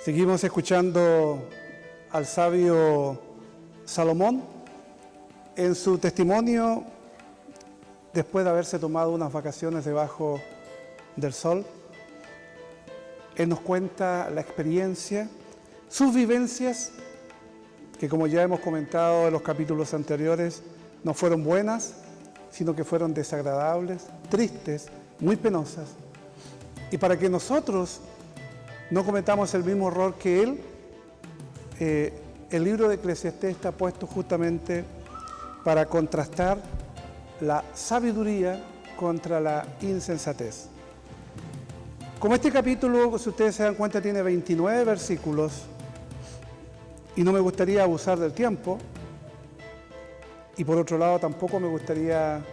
Seguimos escuchando al sabio Salomón en su testimonio después de haberse tomado unas vacaciones debajo del sol. Él nos cuenta la experiencia, sus vivencias, que como ya hemos comentado en los capítulos anteriores, no fueron buenas, sino que fueron desagradables, tristes, muy penosas. Y para que nosotros no cometamos el mismo error que él, el libro de Eclesiastés está puesto justamente para contrastar la sabiduría contra la insensatez. Como este capítulo, si ustedes se dan cuenta, tiene 29 versículos, y no me gustaría abusar del tiempo, y por otro lado tampoco me gustaría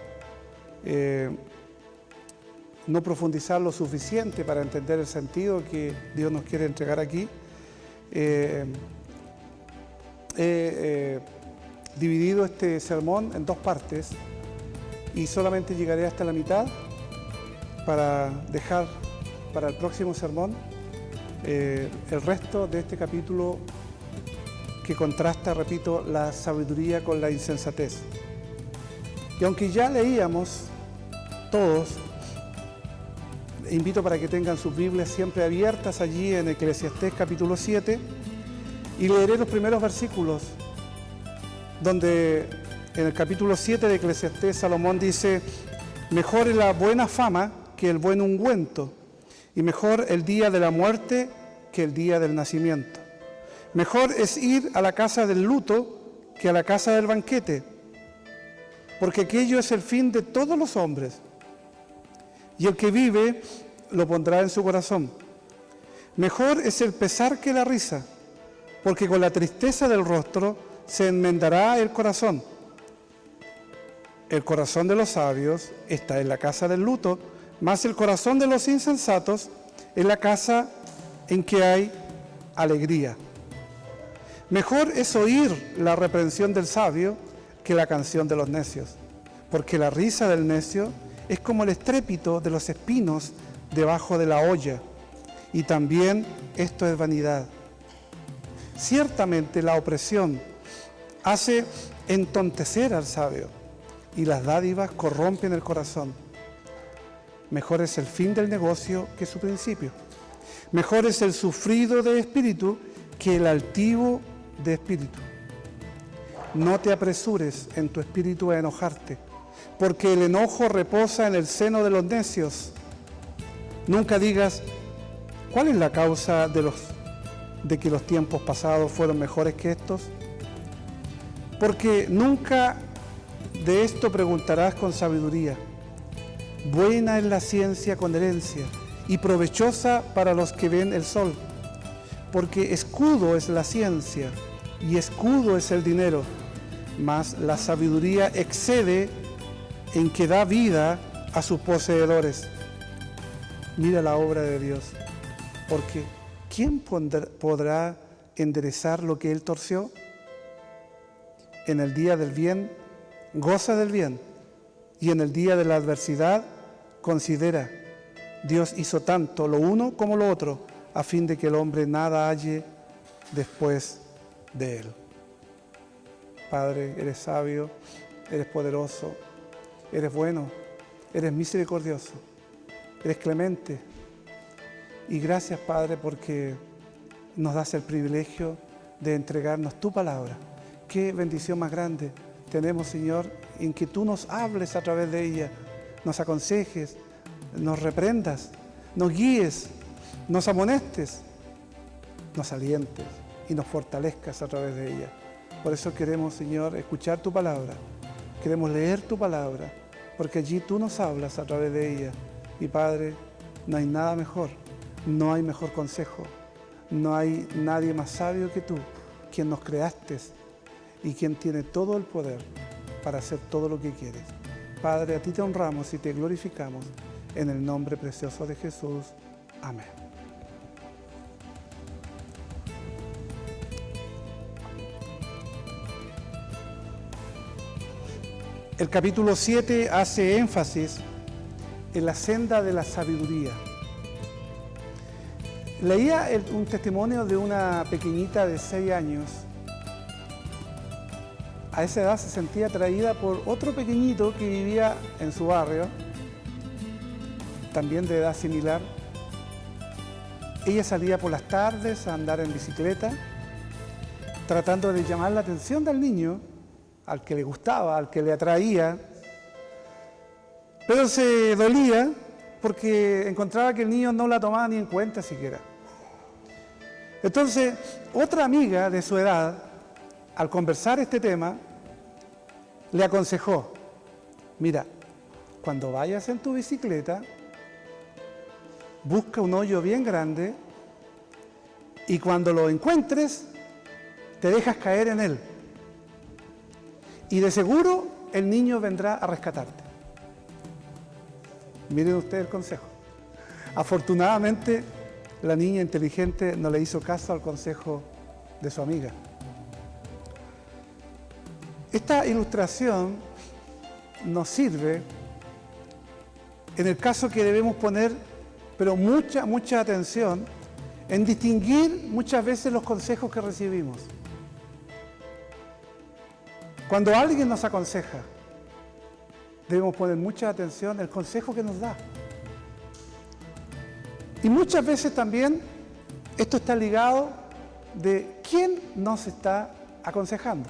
no profundizar lo suficiente para entender el sentido que Dios nos quiere entregar aquí. He dividido este sermón en dos partes y solamente llegaré hasta la mitad para dejar para el próximo sermón el resto de este capítulo que contrasta, repito, la sabiduría con la insensatez. Y aunque ya leíamos todos, invito para que tengan sus Biblias siempre abiertas allí en Eclesiastés capítulo 7 y leeré los primeros versículos donde en el capítulo 7 de Eclesiastés Salomón dice: mejor es la buena fama que el buen ungüento, y mejor el día de la muerte que el día del nacimiento. Mejor es ir a la casa del luto que a la casa del banquete, porque aquello es el fin de todos los hombres, y el que vive lo pondrá en su corazón. Mejor es el pesar que la risa, porque con la tristeza del rostro se enmendará el corazón. El corazón de los sabios está en la casa del luto, mas el corazón de los insensatos en la casa en que hay alegría. Mejor es oír la reprensión del sabio que la canción de los necios, porque la risa del necio es como el estrépito de los espinos debajo de la olla, y también esto es vanidad. Ciertamente la opresión hace entontecer al sabio, y las dádivas corrompen el corazón. Mejor es el fin del negocio que su principio. Mejor es el sufrido de espíritu que el altivo de espíritu. No te apresures en tu espíritu a enojarte, porque el enojo reposa en el seno de los necios. Nunca digas: ¿cuál es la causa de que los tiempos pasados fueron mejores que estos? Porque nunca de esto preguntarás con sabiduría. Buena es la ciencia con herencia y provechosa para los que ven el sol, porque escudo es la ciencia y escudo es el dinero, mas la sabiduría excede en que da vida a sus poseedores. Mira la obra de Dios, porque ¿quién podrá enderezar lo que Él torció? En el día del bien, goza del bien, y en el día de la adversidad, considera: Dios hizo tanto lo uno como lo otro, a fin de que el hombre nada halle después de Él. Padre, eres sabio, eres poderoso, eres bueno, eres misericordioso, eres clemente. Y gracias, Padre, porque nos das el privilegio de entregarnos tu palabra. Qué bendición más grande tenemos, Señor, en que tú nos hables a través de ella, nos aconsejes, nos reprendas, nos guíes, nos amonestes, nos alientes y nos fortalezcas a través de ella. Por eso queremos, Señor, escuchar tu palabra, queremos leer tu palabra, porque allí tú nos hablas a través de ella. Y Padre, no hay nada mejor, no hay mejor consejo, no hay nadie más sabio que tú, quien nos creaste y quien tiene todo el poder para hacer todo lo que quieres. Padre, a ti te honramos y te glorificamos en el nombre precioso de Jesús. Amén. El capítulo 7 hace énfasis en la senda de la sabiduría. Leía un testimonio de una pequeñita de 6 años. A esa edad se sentía atraída por otro pequeñito que vivía en su barrio, también de edad similar. Ella salía por las tardes a andar en bicicleta, tratando de llamar la atención del niño, al que le gustaba, al que le atraía, pero se dolía porque encontraba que el niño no la tomaba ni en cuenta siquiera. Entonces, otra amiga de su edad, al conversar este tema, le aconsejó: mira, cuando vayas en tu bicicleta, busca un hoyo bien grande y cuando lo encuentres, te dejas caer en él. Y de seguro el niño vendrá a rescatarte. Miren ustedes el consejo. Afortunadamente, la niña inteligente no le hizo caso al consejo de su amiga. Esta ilustración nos sirve en el caso que debemos poner, pero mucha atención en distinguir muchas veces los consejos que recibimos. Cuando alguien nos aconseja, debemos poner mucha atención en el consejo que nos da. Y muchas veces también esto está ligado de quién nos está aconsejando.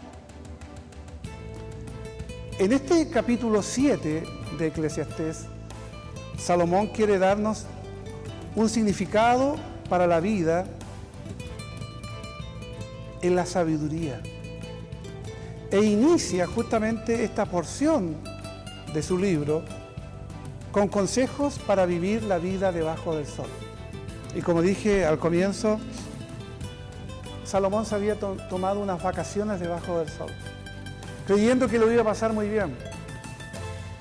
En este capítulo 7 de Eclesiastés, Salomón quiere darnos un significado para la vida en la sabiduría. E inicia justamente esta porción de su libro con consejos para vivir la vida debajo del sol. Y como dije al comienzo, Salomón se había tomado unas vacaciones debajo del sol, creyendo que lo iba a pasar muy bien.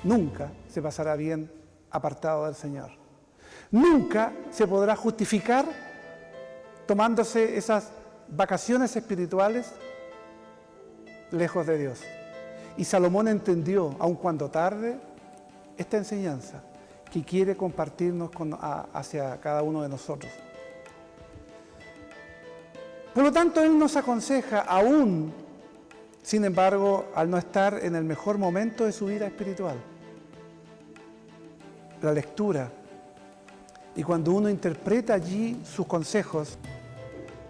Nunca se pasará bien apartado del Señor. Nunca se podrá justificar tomándose esas vacaciones espirituales lejos de Dios. Y Salomón entendió, aun cuando tarde, esta enseñanza que quiere compartirnos hacia cada uno de nosotros. Por lo tanto, Él nos aconseja, aún, sin embargo, al no estar en el mejor momento de su vida espiritual. La lectura, y cuando uno interpreta allí sus consejos,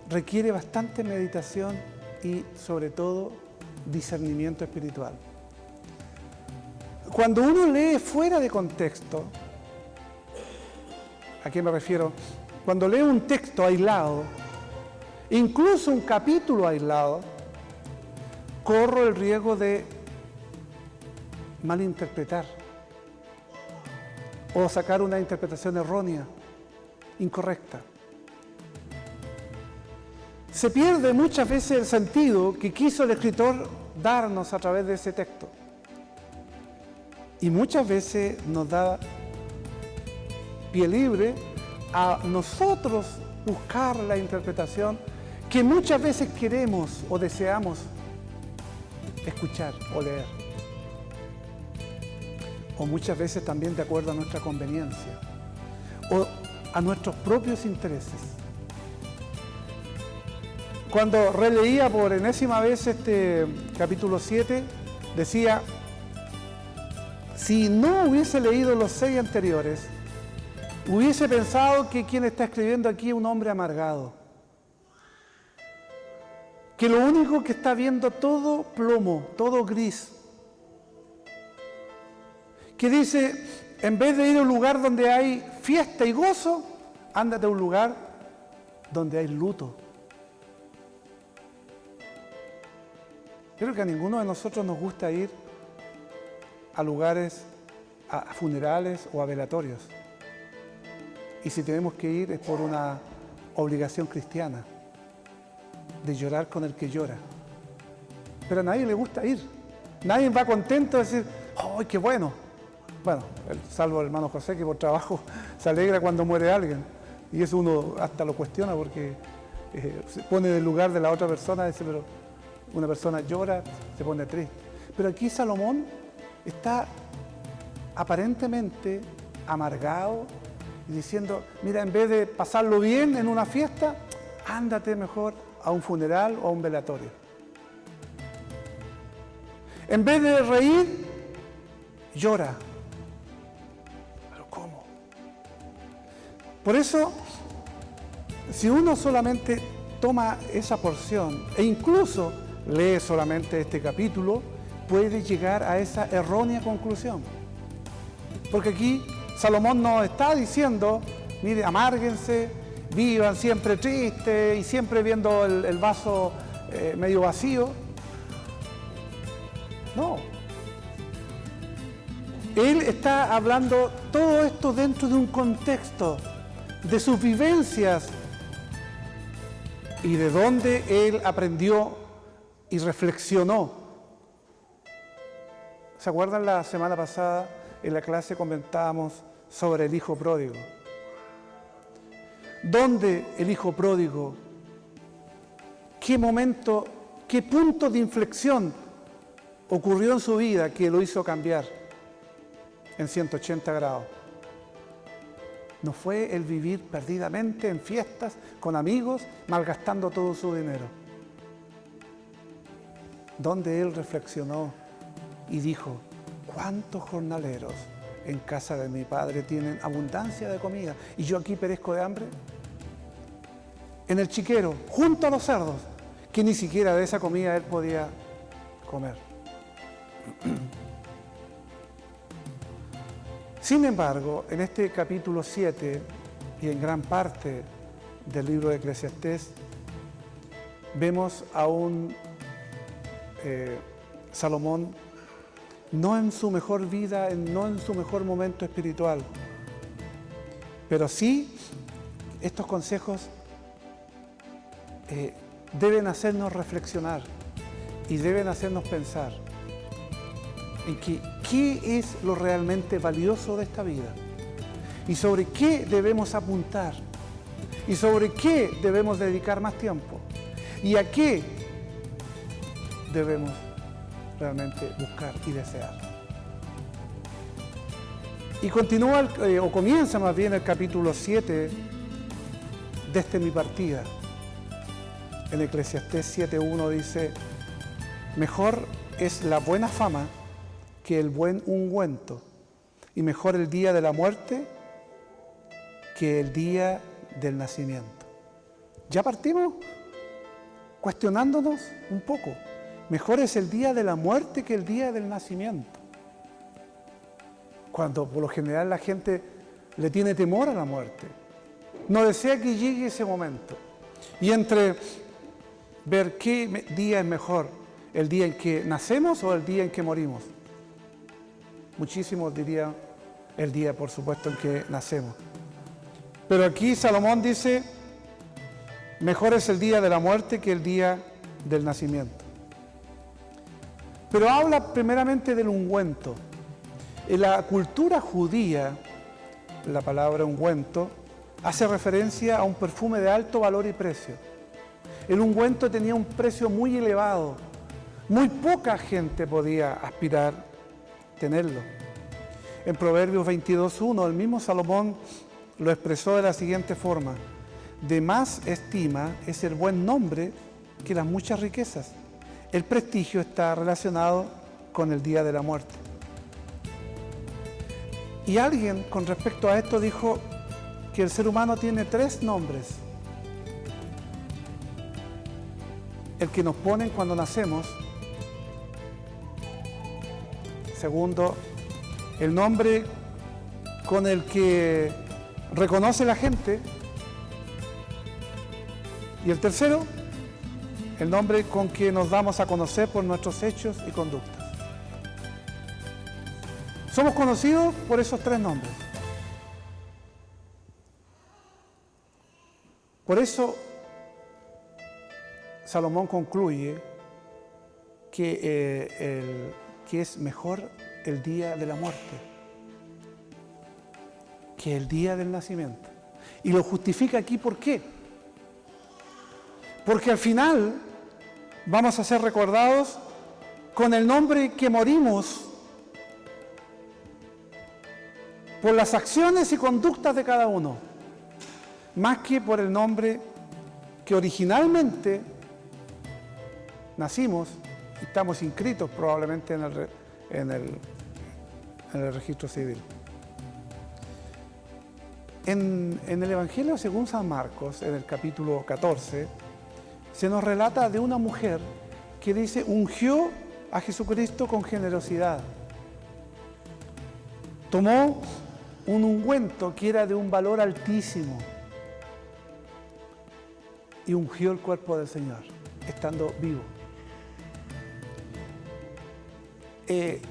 requiere bastante meditación y, sobre todo, discernimiento espiritual. Cuando uno lee fuera de contexto, ¿a qué me refiero? Cuando lee un texto aislado, incluso un capítulo aislado, corro el riesgo de malinterpretar o sacar una interpretación errónea, incorrecta. Se pierde muchas veces el sentido que quiso el escritor darnos a través de ese texto. Y muchas veces nos da pie libre a nosotros buscar la interpretación que muchas veces queremos o deseamos escuchar o leer. O muchas veces también de acuerdo a nuestra conveniencia o a nuestros propios intereses. Cuando releía por enésima vez este capítulo 7, decía: si no hubiese leído los 6 anteriores, hubiese pensado que quien está escribiendo aquí es un hombre amargado, que lo único que está viendo todo plomo, todo gris, que dice, en vez de ir a un lugar donde hay fiesta y gozo, ándate a un lugar donde hay luto. Creo que a ninguno de nosotros nos gusta ir a lugares, a funerales o a velatorios. Y si tenemos que ir es por una obligación cristiana, de llorar con el que llora. Pero a nadie le gusta ir. Nadie va contento de decir, ¡ay, qué bueno! Bueno, salvo el hermano José, que por trabajo se alegra cuando muere alguien. Y eso uno hasta lo cuestiona porque se pone en el lugar de la otra persona y dice, pero una persona llora, se pone triste. Pero aquí Salomón está aparentemente amargado y diciendo, mira, en vez de pasarlo bien en una fiesta, ándate mejor a un funeral o a un velatorio. En vez de reír, llora. ¿Pero cómo? Por eso, si uno solamente toma esa porción e incluso lee solamente este capítulo, puede llegar a esa errónea conclusión. Porque aquí Salomón nos está diciendo, mire, amárguense, vivan siempre tristes y siempre viendo el vaso medio vacío. No. Él está hablando todo esto dentro de un contexto de sus vivencias y de dónde él aprendió y reflexionó. ¿Se acuerdan la semana pasada en la clase comentábamos sobre el hijo pródigo? ¿Dónde el hijo pródigo? ¿Qué momento, qué punto de inflexión ocurrió en su vida que lo hizo cambiar en 180 grados? No fue el vivir perdidamente en fiestas con amigos, malgastando todo su dinero. Donde él reflexionó y dijo, ¿cuántos jornaleros en casa de mi padre tienen abundancia de comida y yo aquí perezco de hambre? En el chiquero, junto a los cerdos, que ni siquiera de esa comida él podía comer. Sin embargo, en este capítulo 7 y en gran parte del libro de Eclesiastés, vemos a un Salomón no en su mejor vida, no en su mejor momento espiritual, pero sí estos consejos deben hacernos reflexionar y deben hacernos pensar en qué es lo realmente valioso de esta vida y sobre qué debemos apuntar y sobre qué debemos dedicar más tiempo y a qué debemos realmente buscar y desear. Y continúa, o comienza más bien el capítulo 7 desde mi partida. En Eclesiastés 7:1 dice, mejor es la buena fama que el buen ungüento, y mejor el día de la muerte que el día del nacimiento. ¿Ya partimos? Cuestionándonos un poco. Mejor es el día de la muerte que el día del nacimiento. Cuando por lo general la gente le tiene temor a la muerte. No desea que llegue ese momento. Y entre ver qué día es mejor, el día en que nacemos o el día en que morimos. Muchísimos dirían el día, por supuesto, en que nacemos. Pero aquí Salomón dice, mejor es el día de la muerte que el día del nacimiento. Pero habla primeramente del ungüento. En la cultura judía, la palabra ungüento hace referencia a un perfume de alto valor y precio. El ungüento tenía un precio muy elevado. Muy poca gente podía aspirar a tenerlo. En Proverbios 22:1, el mismo Salomón lo expresó de la siguiente forma: de más estima es el buen nombre que las muchas riquezas. El prestigio está relacionado con el día de la muerte. Y alguien con respecto a esto dijo que el ser humano tiene 3 nombres. El que nos ponen cuando nacemos. Segundo, el nombre con el que reconoce la gente. Y el tercero, el nombre con que nos damos a conocer por nuestros hechos y conductas. Somos conocidos por esos 3 nombres. Por eso, Salomón concluye que es mejor el día de la muerte que el día del nacimiento. Y lo justifica aquí, ¿por qué? Porque al final vamos a ser recordados con el nombre que morimos por las acciones y conductas de cada uno, más que por el nombre que originalmente nacimos y estamos inscritos probablemente en el registro civil. En el Evangelio según San Marcos, en el capítulo 14, se nos relata de una mujer que dice, ungió a Jesucristo con generosidad. Tomó un ungüento que era de un valor altísimo y ungió el cuerpo del Señor, estando vivo.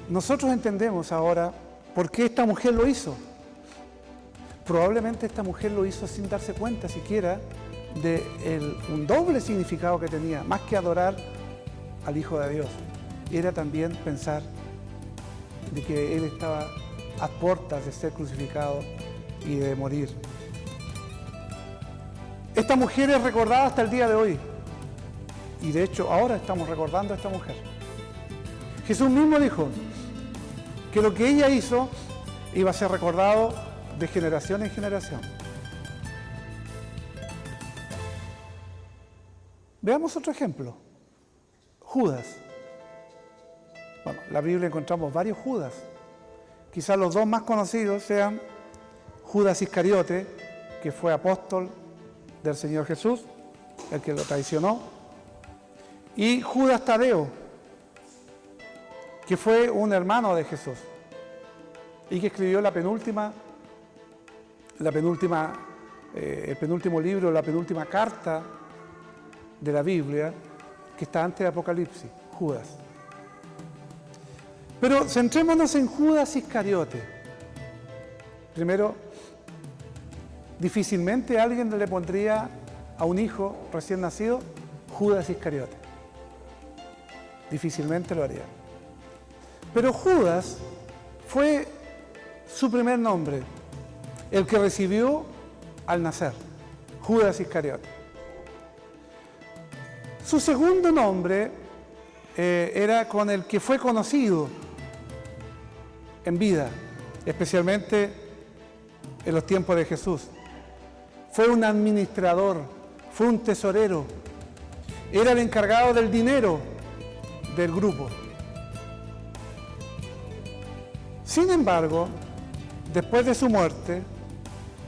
Nosotros entendemos ahora por qué esta mujer lo hizo. Probablemente esta mujer lo hizo sin darse cuenta siquiera de un doble significado que tenía, más que adorar al Hijo de Dios. Era también pensar de que Él estaba a puertas de ser crucificado y de morir. Esta mujer es recordada hasta el día de hoy. Y de hecho ahora estamos recordando a esta mujer. Jesús mismo dijo que lo que ella hizo iba a ser recordado de generación en generación. Veamos otro ejemplo. Judas. Bueno, en la Biblia encontramos varios Judas. Quizás los dos más conocidos sean Judas Iscariote, que fue apóstol del Señor Jesús, el que lo traicionó, y Judas Tadeo, que fue un hermano de Jesús y que escribió el penúltimo libro, la penúltima carta de la Biblia, que está antes de Apocalipsis, Judas. Pero centrémonos en Judas Iscariote. Primero, difícilmente alguien le pondría a un hijo recién nacido Judas Iscariote. Difícilmente lo haría. Pero Judas fue su primer nombre, el que recibió al nacer, Judas Iscariote. Su segundo nombre era con el que fue conocido en vida, especialmente en los tiempos de Jesús. Fue un administrador, fue un tesorero, era el encargado del dinero del grupo. Sin embargo, después de su muerte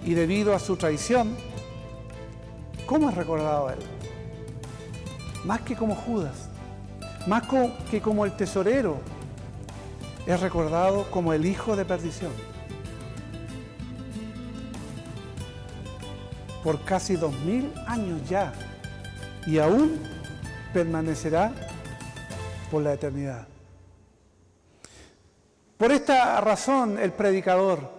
y debido a su traición, ¿cómo es recordado él? Más que como Judas, más que como el tesorero, es recordado como el hijo de perdición. Por casi 2000 años ya, y aún permanecerá por la eternidad. Por esta razón, el predicador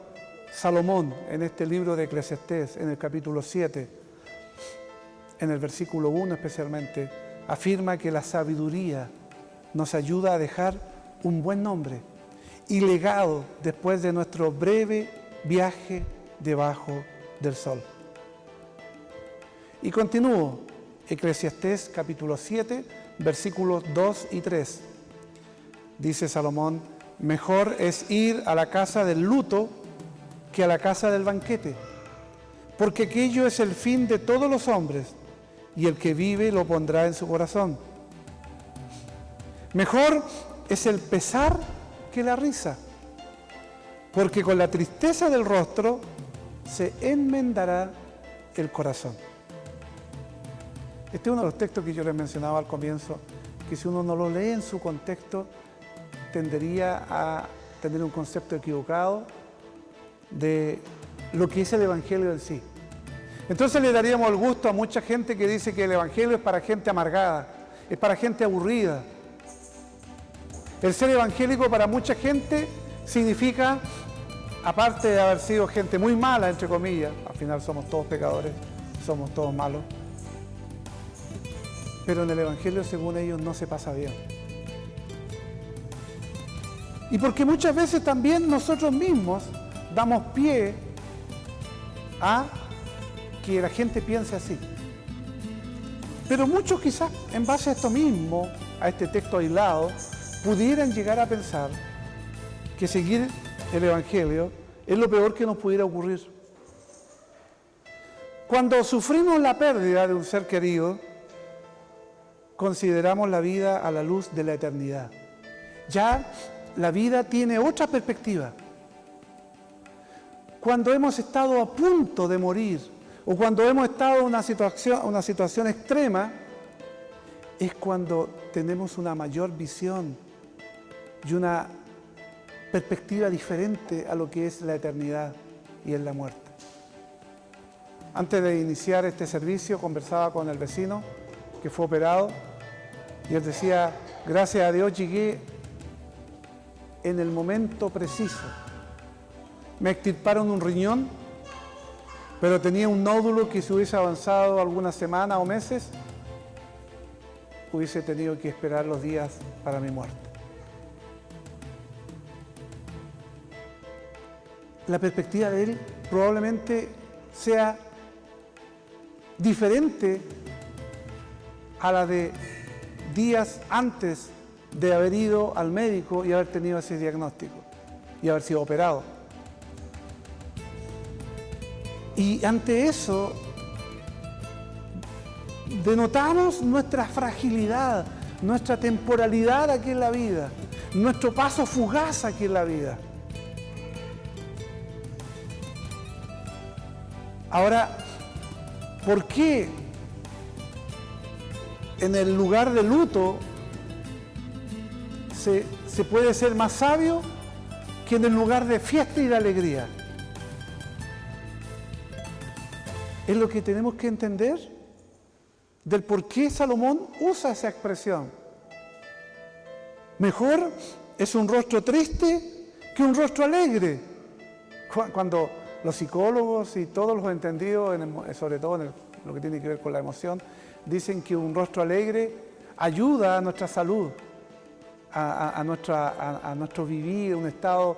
Salomón, en este libro de Eclesiastés, en el capítulo 7, en el versículo 1 especialmente, afirma que la sabiduría nos ayuda a dejar un buen nombre y legado después de nuestro breve viaje debajo del sol. Y continúo, Eclesiastés capítulo 7, versículos 2 y 3. Dice Salomón, mejor es ir a la casa del luto que a la casa del banquete, porque aquello es el fin de todos los hombres, y el que vive lo pondrá en su corazón. Mejor es el pesar que la risa, porque con la tristeza del rostro se enmendará el corazón. Este es uno de los textos que yo les mencionaba al comienzo, que si uno no lo lee en su contexto, tendería a tener un concepto equivocado de lo que es el Evangelio en sí. Entonces le daríamos el gusto a mucha gente que dice que el Evangelio es para gente amargada, es para gente aburrida. El ser evangélico para mucha gente significa, aparte de haber sido gente muy mala, entre comillas, al final somos todos pecadores, somos todos malos, pero en el Evangelio, según ellos, no se pasa bien. Y porque muchas veces también nosotros mismos damos pie a que la gente piense así. Pero muchos quizás en base a esto mismo, a este texto aislado, pudieran llegar a pensar que seguir el Evangelio es lo peor que nos pudiera ocurrir. Cuando sufrimos la pérdida de un ser querido, consideramos la vida a la luz de la eternidad. Ya la vida tiene otra perspectiva. Cuando hemos estado a punto de morir o cuando hemos estado en una situación extrema, es cuando tenemos una mayor visión y una perspectiva diferente a lo que es la eternidad y es la muerte. Antes de iniciar este servicio conversaba con el vecino que fue operado y él decía, gracias a Dios llegué en el momento preciso. Me extirparon un riñón, pero tenía un nódulo que si hubiese avanzado algunas semanas o meses, hubiese tenido que esperar los días para mi muerte. La perspectiva de él probablemente sea diferente a la de días antes de haber ido al médico y haber tenido ese diagnóstico y haber sido operado. Y ante eso denotamos nuestra fragilidad, nuestra temporalidad aquí en la vida, nuestro paso fugaz aquí en la vida. Ahora, ¿por qué en el lugar de luto se puede ser más sabio que en el lugar de fiesta y de alegría? Es lo que tenemos que entender del por qué Salomón usa esa expresión. Mejor es un rostro triste que un rostro alegre. Cuando los psicólogos y todos los entendidos, sobre todo en lo que tiene que ver con la emoción, dicen que un rostro alegre ayuda a nuestra salud, a nuestro vivir, un estado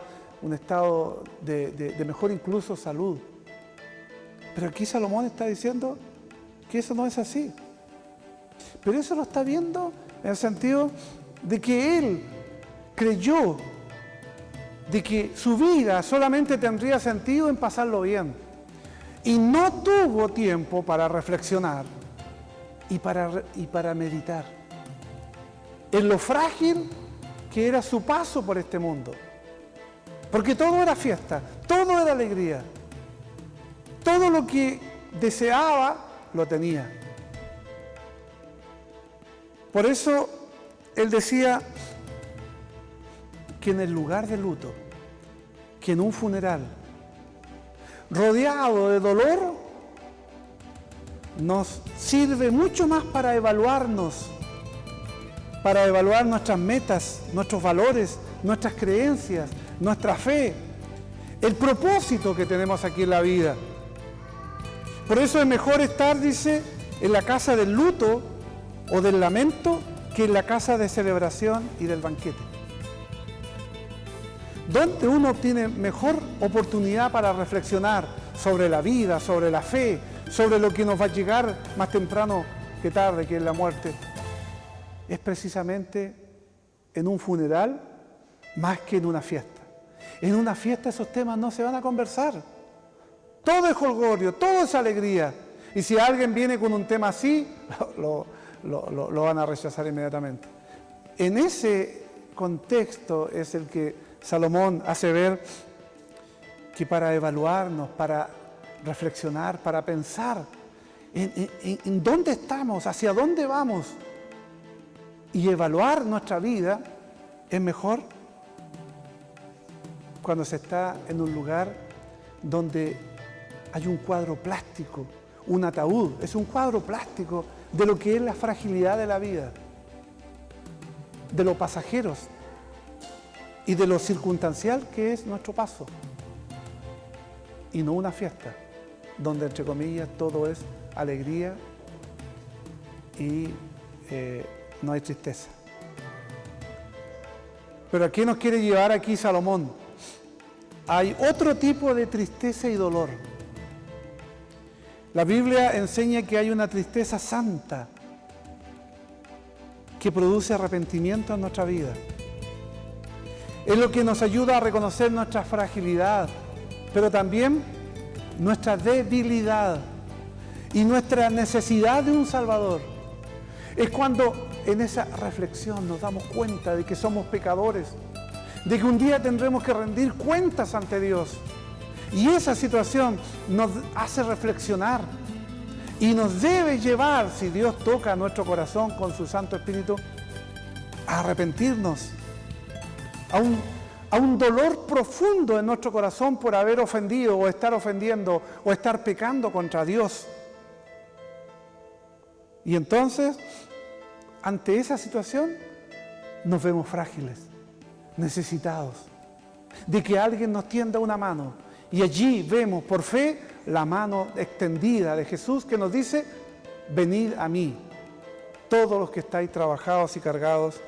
de mejor incluso salud. Pero aquí Salomón está diciendo que eso no es así. Pero eso lo está viendo en el sentido de que él creyó de que su vida solamente tendría sentido en pasarlo bien. Y no tuvo tiempo para reflexionar y para meditar en lo frágil que era su paso por este mundo. Porque todo era fiesta, todo era alegría. Todo lo que deseaba, lo tenía. Por eso, él decía que en el lugar de luto, que en un funeral, rodeado de dolor, nos sirve mucho más para evaluarnos, para evaluar nuestras metas, nuestros valores, nuestras creencias, nuestra fe, el propósito que tenemos aquí en la vida. Por eso es mejor estar, dice, en la casa del luto o del lamento que en la casa de celebración y del banquete. Donde uno obtiene mejor oportunidad para reflexionar sobre la vida, sobre la fe, sobre lo que nos va a llegar más temprano que tarde, que es la muerte, es precisamente en un funeral más que en una fiesta. En una fiesta esos temas no se van a conversar. Todo es jolgorio, todo es alegría. Y si alguien viene con un tema así, lo van a rechazar inmediatamente. En ese contexto es el que Salomón hace ver que para evaluarnos, para reflexionar, para pensar en dónde estamos, hacia dónde vamos y evaluar nuestra vida, es mejor cuando se está en un lugar donde hay un cuadro plástico, un ataúd, es un cuadro plástico de lo que es la fragilidad de la vida, de lo pasajeros y de lo circunstancial que es nuestro paso. Y no una fiesta, donde entre comillas todo es alegría y no hay tristeza. Pero ¿a qué nos quiere llevar aquí Salomón? Hay otro tipo de tristeza y dolor. La Biblia enseña que hay una tristeza santa que produce arrepentimiento en nuestra vida. Es lo que nos ayuda a reconocer nuestra fragilidad, pero también nuestra debilidad y nuestra necesidad de un Salvador. Es cuando en esa reflexión nos damos cuenta de que somos pecadores, de que un día tendremos que rendir cuentas ante Dios. Y esa situación nos hace reflexionar y nos debe llevar, si Dios toca nuestro corazón con su Santo Espíritu, a arrepentirnos, a un dolor profundo en nuestro corazón por haber ofendido o estar ofendiendo o estar pecando contra Dios. Y entonces, ante esa situación, nos vemos frágiles, necesitados de que alguien nos tienda una mano. Y allí vemos por fe la mano extendida de Jesús que nos dice: venid a mí, todos los que estáis trabajados y cargados,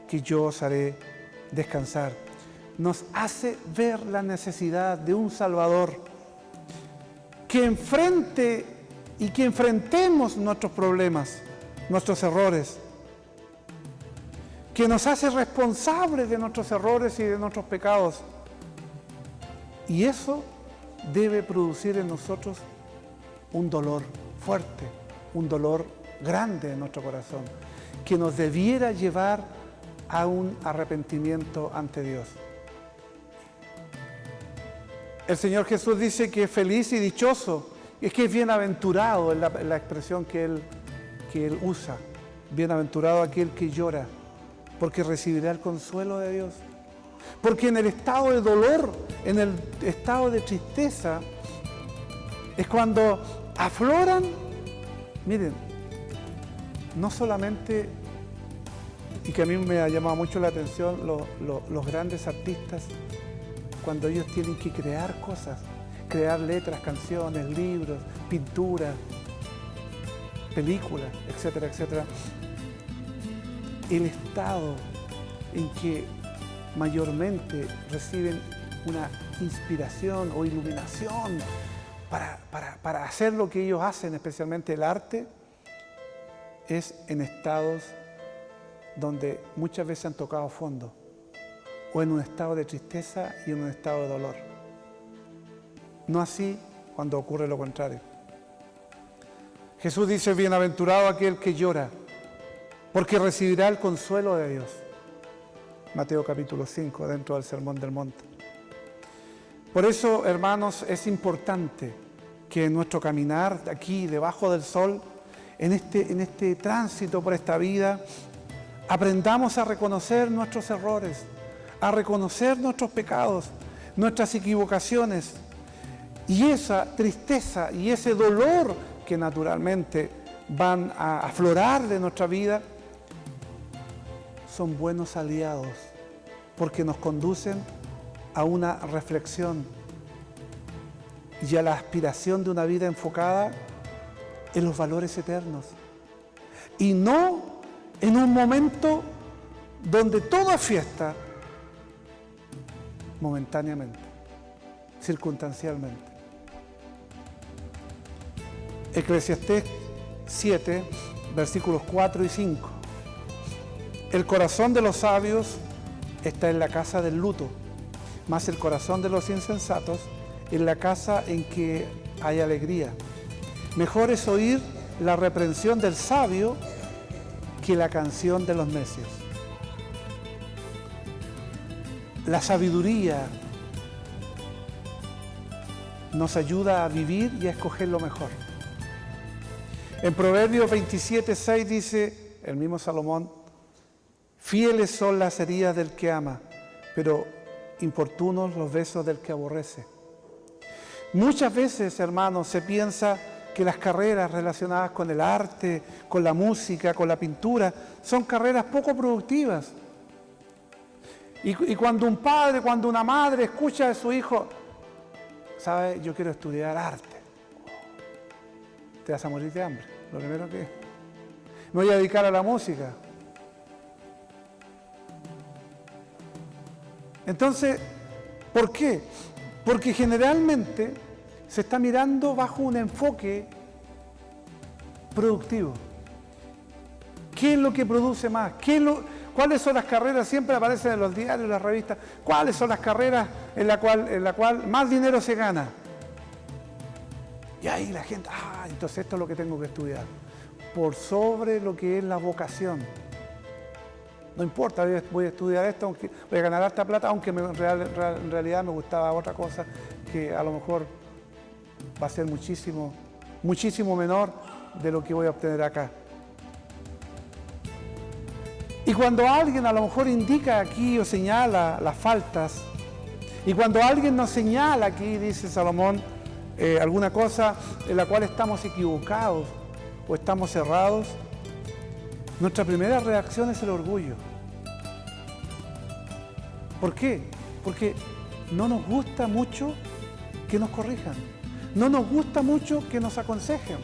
que yo os haré descansar. Nos hace ver la necesidad de un Salvador que enfrente y que enfrentemos nuestros problemas, nuestros errores, que nos hace responsables de nuestros errores y de nuestros pecados. Y eso debe producir en nosotros un dolor fuerte, un dolor grande en nuestro corazón, que nos debiera llevar a un arrepentimiento ante Dios. El Señor Jesús dice que es feliz y dichoso, es que es bienaventurado, es la expresión que Él usa. Bienaventurado aquel que llora, porque recibirá el consuelo de Dios. Porque en el estado de dolor, en el estado de tristeza, es cuando afloran, miren, no solamente, y que a mí me ha llamado mucho la atención, los grandes artistas, cuando ellos tienen que crear cosas, crear letras, canciones, libros, pinturas, películas, etcétera, etcétera. El estado en que mayormente reciben una inspiración o iluminación para hacer lo que ellos hacen, especialmente el arte, es en estados donde muchas veces han tocado fondo, o en un estado de tristeza y en un estado de dolor. No así cuando ocurre lo contrario. Jesús dice: bienaventurado aquel que llora, porque recibirá el consuelo de Dios. Mateo capítulo 5, dentro del Sermón del Monte. Por eso, hermanos, es importante que en nuestro caminar aquí debajo del sol, en este tránsito por esta vida, aprendamos a reconocer nuestros errores, a reconocer nuestros pecados, nuestras equivocaciones, y esa tristeza y ese dolor que naturalmente van a aflorar de nuestra vida, son buenos aliados, porque nos conducen a una reflexión y a la aspiración de una vida enfocada en los valores eternos, y no en un momento donde todo es fiesta, momentáneamente, circunstancialmente. Eclesiastés 7, versículos 4 y 5. El corazón de los sabios está en la casa del luto, mas el corazón de los insensatos en la casa en que hay alegría. Mejor es oír la reprensión del sabio que la canción de los necios. La sabiduría nos ayuda a vivir y a escoger lo mejor. En Proverbios 27:6 dice el mismo Salomón: fieles son las heridas del que ama, pero importunos los besos del que aborrece. Muchas veces, hermanos, se piensa que las carreras relacionadas con el arte, con la música, con la pintura, son carreras poco productivas. Y cuando un padre, cuando una madre escucha a su hijo: ¿sabe? Yo quiero estudiar arte. Te vas a morir de hambre. Lo primero que... me voy a dedicar a la música. Entonces, ¿por qué? Porque generalmente se está mirando bajo un enfoque productivo. ¿Qué es lo que produce más? ¿Cuáles son las carreras? Siempre aparecen en los diarios, en las revistas. ¿Cuáles son las carreras en la cual más dinero se gana? Y ahí la gente, entonces esto es lo que tengo que estudiar. Por sobre lo que es la vocación. No importa, voy a estudiar esto, aunque voy a ganar harta plata, aunque en realidad me gustaba otra cosa que a lo mejor va a ser muchísimo menor de lo que voy a obtener acá. Y cuando alguien a lo mejor indica aquí o señala las faltas, y cuando alguien nos señala aquí, dice Salomón, alguna cosa en la cual estamos equivocados o estamos cerrados, nuestra primera reacción es el orgullo. ¿Por qué? Porque no nos gusta mucho que nos corrijan. No nos gusta mucho que nos aconsejen.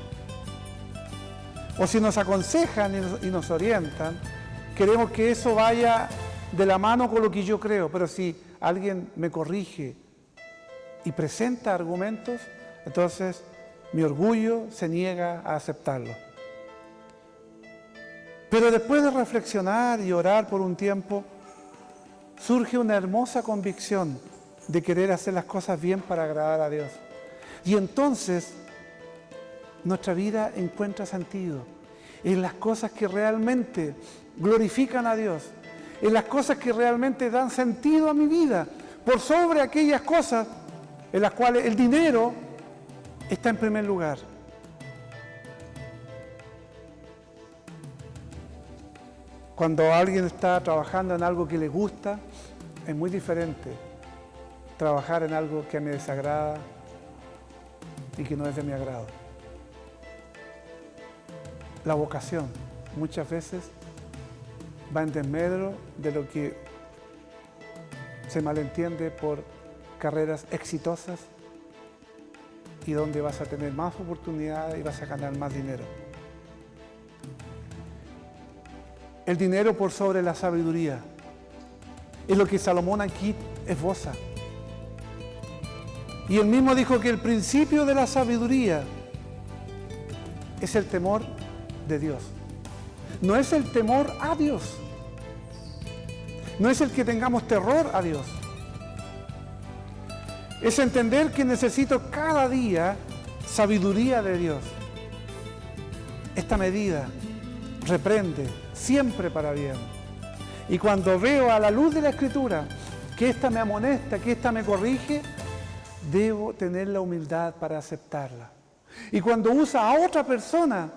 O si nos aconsejan y nos orientan, queremos que eso vaya de la mano con lo que yo creo. Pero si alguien me corrige y presenta argumentos, entonces mi orgullo se niega a aceptarlo. Pero después de reflexionar y orar por un tiempo, surge una hermosa convicción de querer hacer las cosas bien para agradar a Dios. Y entonces nuestra vida encuentra sentido en las cosas que realmente glorifican a Dios, en las cosas que realmente dan sentido a mi vida, por sobre aquellas cosas en las cuales el dinero está en primer lugar. Cuando alguien está trabajando en algo que le gusta, es muy diferente trabajar en algo que me desagrada y que no es de mi agrado. La vocación muchas veces va en desmedro de lo que se malentiende por carreras exitosas y donde vas a tener más oportunidades y vas a ganar más dinero. El dinero por sobre la sabiduría. Es lo que Salomón aquí esboza. Y él mismo dijo que el principio de la sabiduría es el temor de Dios. No es el temor a Dios. No es el que tengamos terror a Dios. Es entender que necesito cada día sabiduría de Dios. Esta medida reprende siempre para bien. Y cuando veo a la luz de la Escritura que ésta me amonesta, que ésta me corrige, debo tener la humildad para aceptarla. Y cuando usa a otra persona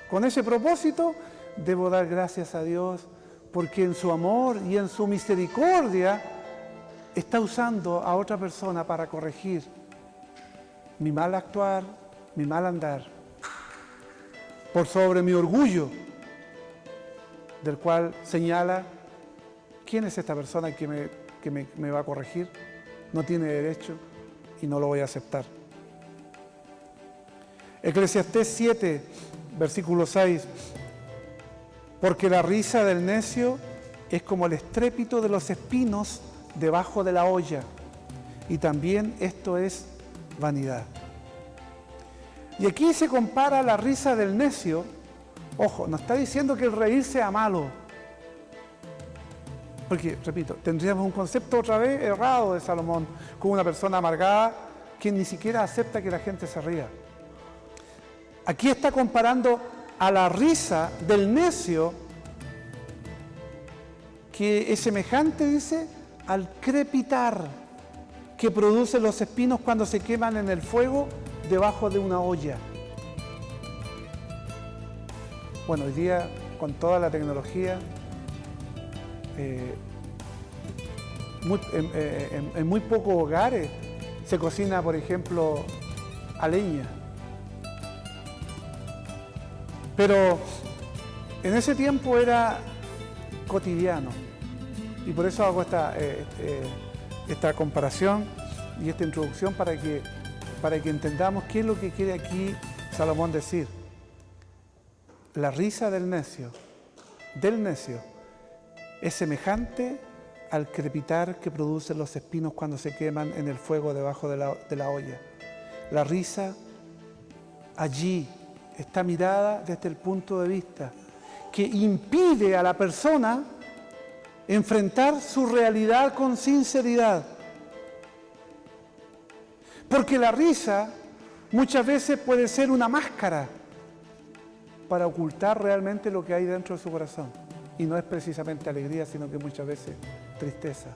con ese propósito, debo dar gracias a Dios porque en su amor y en su misericordia está usando a otra persona para corregir mi mal actuar, mi mal andar, por sobre mi orgullo, del cual señala quién es esta persona que me va a corregir. No tiene derecho y no lo voy a aceptar. Eclesiastés 7, versículo 6. Porque la risa del necio es como el estrépito de los espinos debajo de la olla, y también esto es vanidad. Y aquí se compara la risa del necio. Ojo, no está diciendo que el reír sea malo. Porque, repito, tendríamos un concepto otra vez errado de Salomón, como una persona amargada que ni siquiera acepta que la gente se ría. Aquí está comparando a la risa del necio, que es semejante, dice, al crepitar que producen los espinos cuando se queman en el fuego debajo de una olla. Bueno, hoy día, con toda la tecnología, en muy pocos hogares se cocina, por ejemplo, a leña. Pero en ese tiempo era cotidiano. Y por eso hago esta comparación y esta introducción para que entendamos qué es lo que quiere aquí Salomón decir. La risa del necio, es semejante al crepitar que producen los espinos cuando se queman en el fuego debajo de la olla. La risa allí está mirada desde el punto de vista que impide a la persona enfrentar su realidad con sinceridad. Porque la risa muchas veces puede ser una máscara para ocultar realmente lo que hay dentro de su corazón. Y no es precisamente alegría, sino que muchas veces tristeza.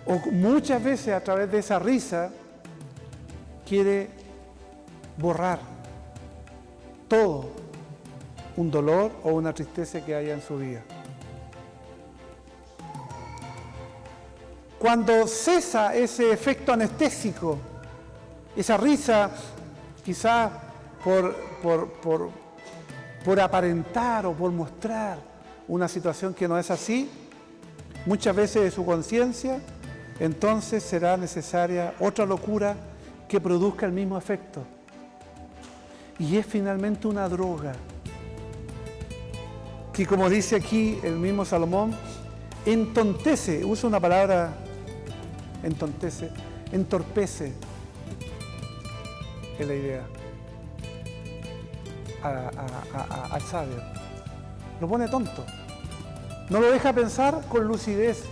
O muchas veces a través de esa risa quiere borrar todo un dolor o una tristeza que haya en su vida. Cuando cesa ese efecto anestésico, esa risa, quizás por aparentar o por mostrar una situación que no es así, muchas veces de su conciencia, entonces será necesaria otra locura que produzca el mismo efecto. Y es finalmente una droga, que como dice aquí el mismo Salomón, entontece, usa una palabra, entontece, entorpece, es la idea, al sabio. Lo pone tonto, no lo deja pensar con lucidez,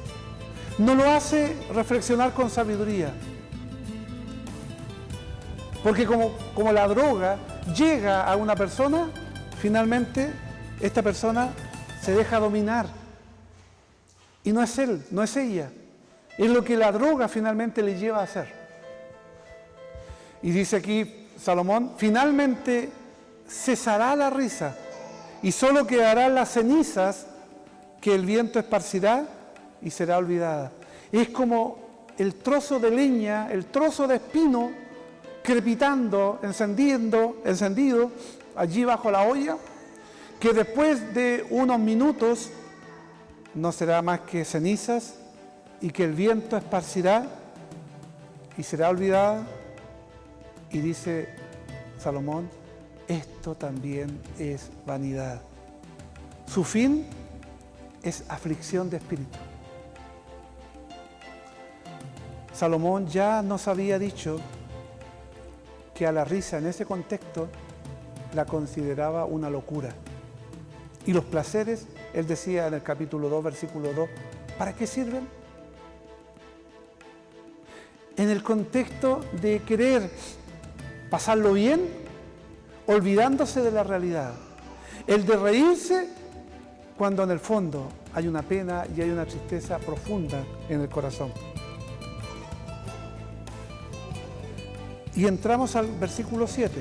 no lo hace reflexionar con sabiduría. Porque como la droga llega a una persona, finalmente esta persona se deja dominar. Y no es él, no es ella. Es lo que la droga finalmente le lleva a hacer. Y dice aquí Salomón, finalmente cesará la risa y solo quedarán las cenizas que el viento esparcirá y será olvidada. Es como el trozo de leña, el trozo de espino crepitando, encendido allí bajo la olla, que después de unos minutos no será más que cenizas y que el viento esparcirá y será olvidada. Y dice Salomón, esto también es vanidad. Su fin es aflicción de espíritu. Salomón ya nos había dicho que a la risa en ese contexto la consideraba una locura. Y los placeres, él decía en el capítulo 2, versículo 2, ¿para qué sirven? En el contexto de querer pasarlo bien, olvidándose de la realidad. El de reírse cuando en el fondo hay una pena y hay una tristeza profunda en el corazón. Y entramos al versículo 7,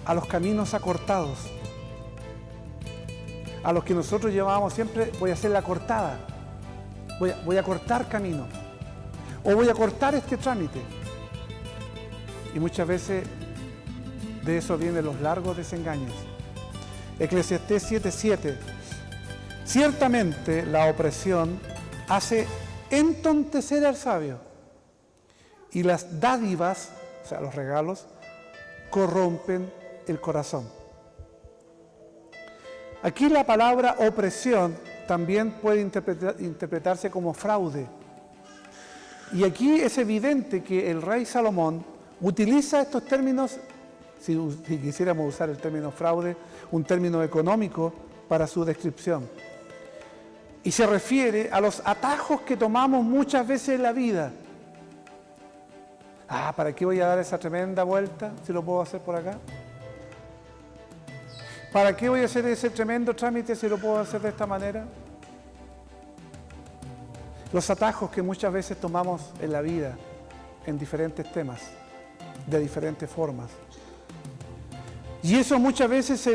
a los caminos acortados, a los que nosotros llamábamos siempre, voy a hacer la cortada, voy a cortar camino, o voy a cortar este trámite. Y muchas veces de eso vienen los largos desengaños. Eclesiastés 7:7, ciertamente la opresión hace entontecer al sabio, y las dádivas, o sea, los regalos, corrompen el corazón. Aquí la palabra opresión también puede interpretarse como fraude. Y aquí es evidente que el rey Salomón utiliza estos términos, si quisiéramos usar el término fraude, un término económico para su descripción. Y se refiere a los atajos que tomamos muchas veces en la vida. ¿Para qué voy a dar esa tremenda vuelta si lo puedo hacer por acá? ¿Para qué voy a hacer ese tremendo trámite si lo puedo hacer de esta manera? Los atajos que muchas veces tomamos en la vida, en diferentes temas, de diferentes formas. Y eso muchas veces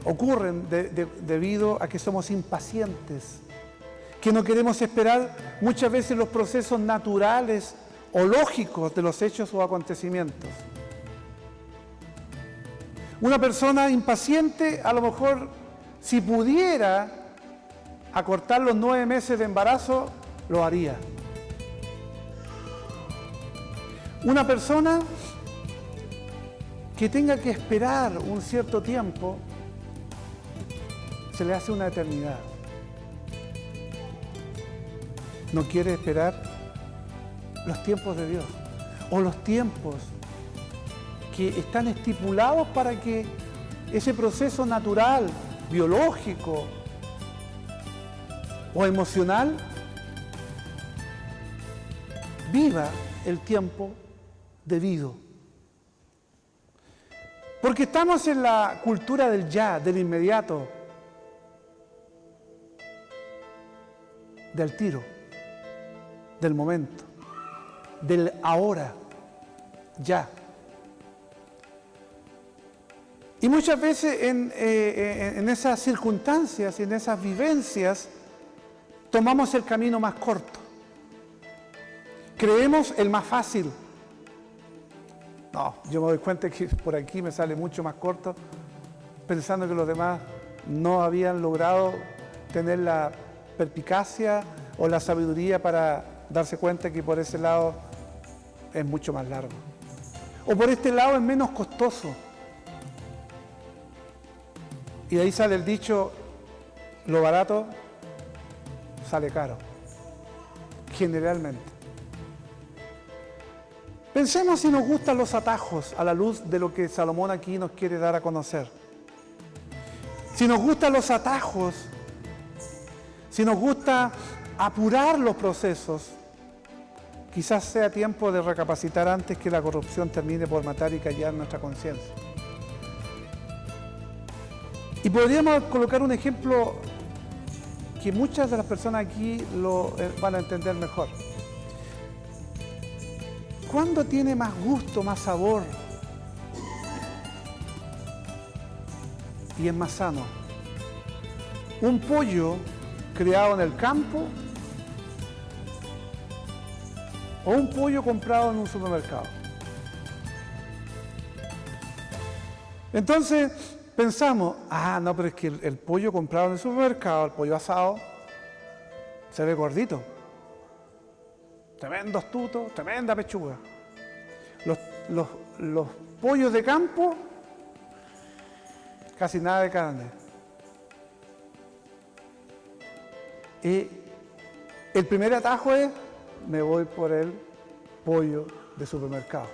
ocurren debido a que somos impacientes, que no queremos esperar muchas veces los procesos naturales o lógicos de los hechos o acontecimientos. Una persona impaciente, a lo mejor, si pudiera acortar los 9 meses de embarazo, lo haría. Una persona que tenga que esperar un cierto tiempo, se le hace una eternidad. No quiere esperar los tiempos de Dios o los tiempos que están estipulados para que ese proceso natural biológico o emocional, viva el tiempo debido. Porque estamos en la cultura del ya, del inmediato, del tiro, del momento, del ahora, ya. Y muchas veces en esas circunstancias, en esas vivencias, tomamos el camino más corto. Creemos el más fácil. No, yo me doy cuenta que por aquí me sale mucho más corto, pensando que los demás no habían logrado tener la perspicacia o la sabiduría para darse cuenta que por ese lado es mucho más largo. O por este lado es menos costoso. Y de ahí sale el dicho, lo barato sale caro, generalmente. Pensemos si nos gustan los atajos a la luz de lo que Salomón aquí nos quiere dar a conocer. Si nos gustan los atajos, si nos gusta apurar los procesos, quizás sea tiempo de recapacitar antes que la corrupción termine por matar y callar nuestra conciencia. Y podríamos colocar un ejemplo que muchas de las personas aquí lo van a entender mejor. ¿Cuándo tiene más gusto, más sabor y es más sano? ¿Un pollo criado en el campo o un pollo comprado en un supermercado? Entonces pensamos, no, pero es que el pollo comprado en el supermercado, el pollo asado, se ve gordito. Tremendos tutos, tremenda pechuga. Los pollos de campo, casi nada de carne. Y el primer atajo es, me voy por el pollo de supermercado.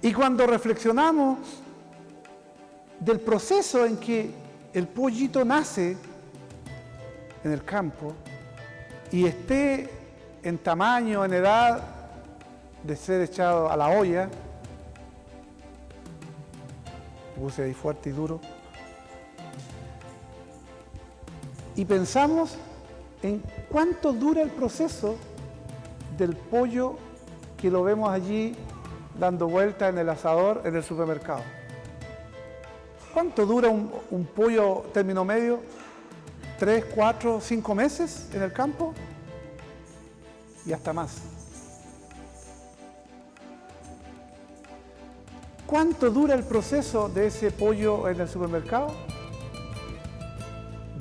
Y cuando reflexionamos del proceso en que el pollito nace en el campo, y esté en tamaño, en edad de ser echado a la olla, puse ahí fuerte y duro, y pensamos en cuánto dura el proceso del pollo que lo vemos allí dando vueltas en el asador en el supermercado. ¿Cuánto dura un pollo término medio? 3, 4, 5 meses en el campo y hasta más. ¿Cuánto dura el proceso de ese pollo en el supermercado?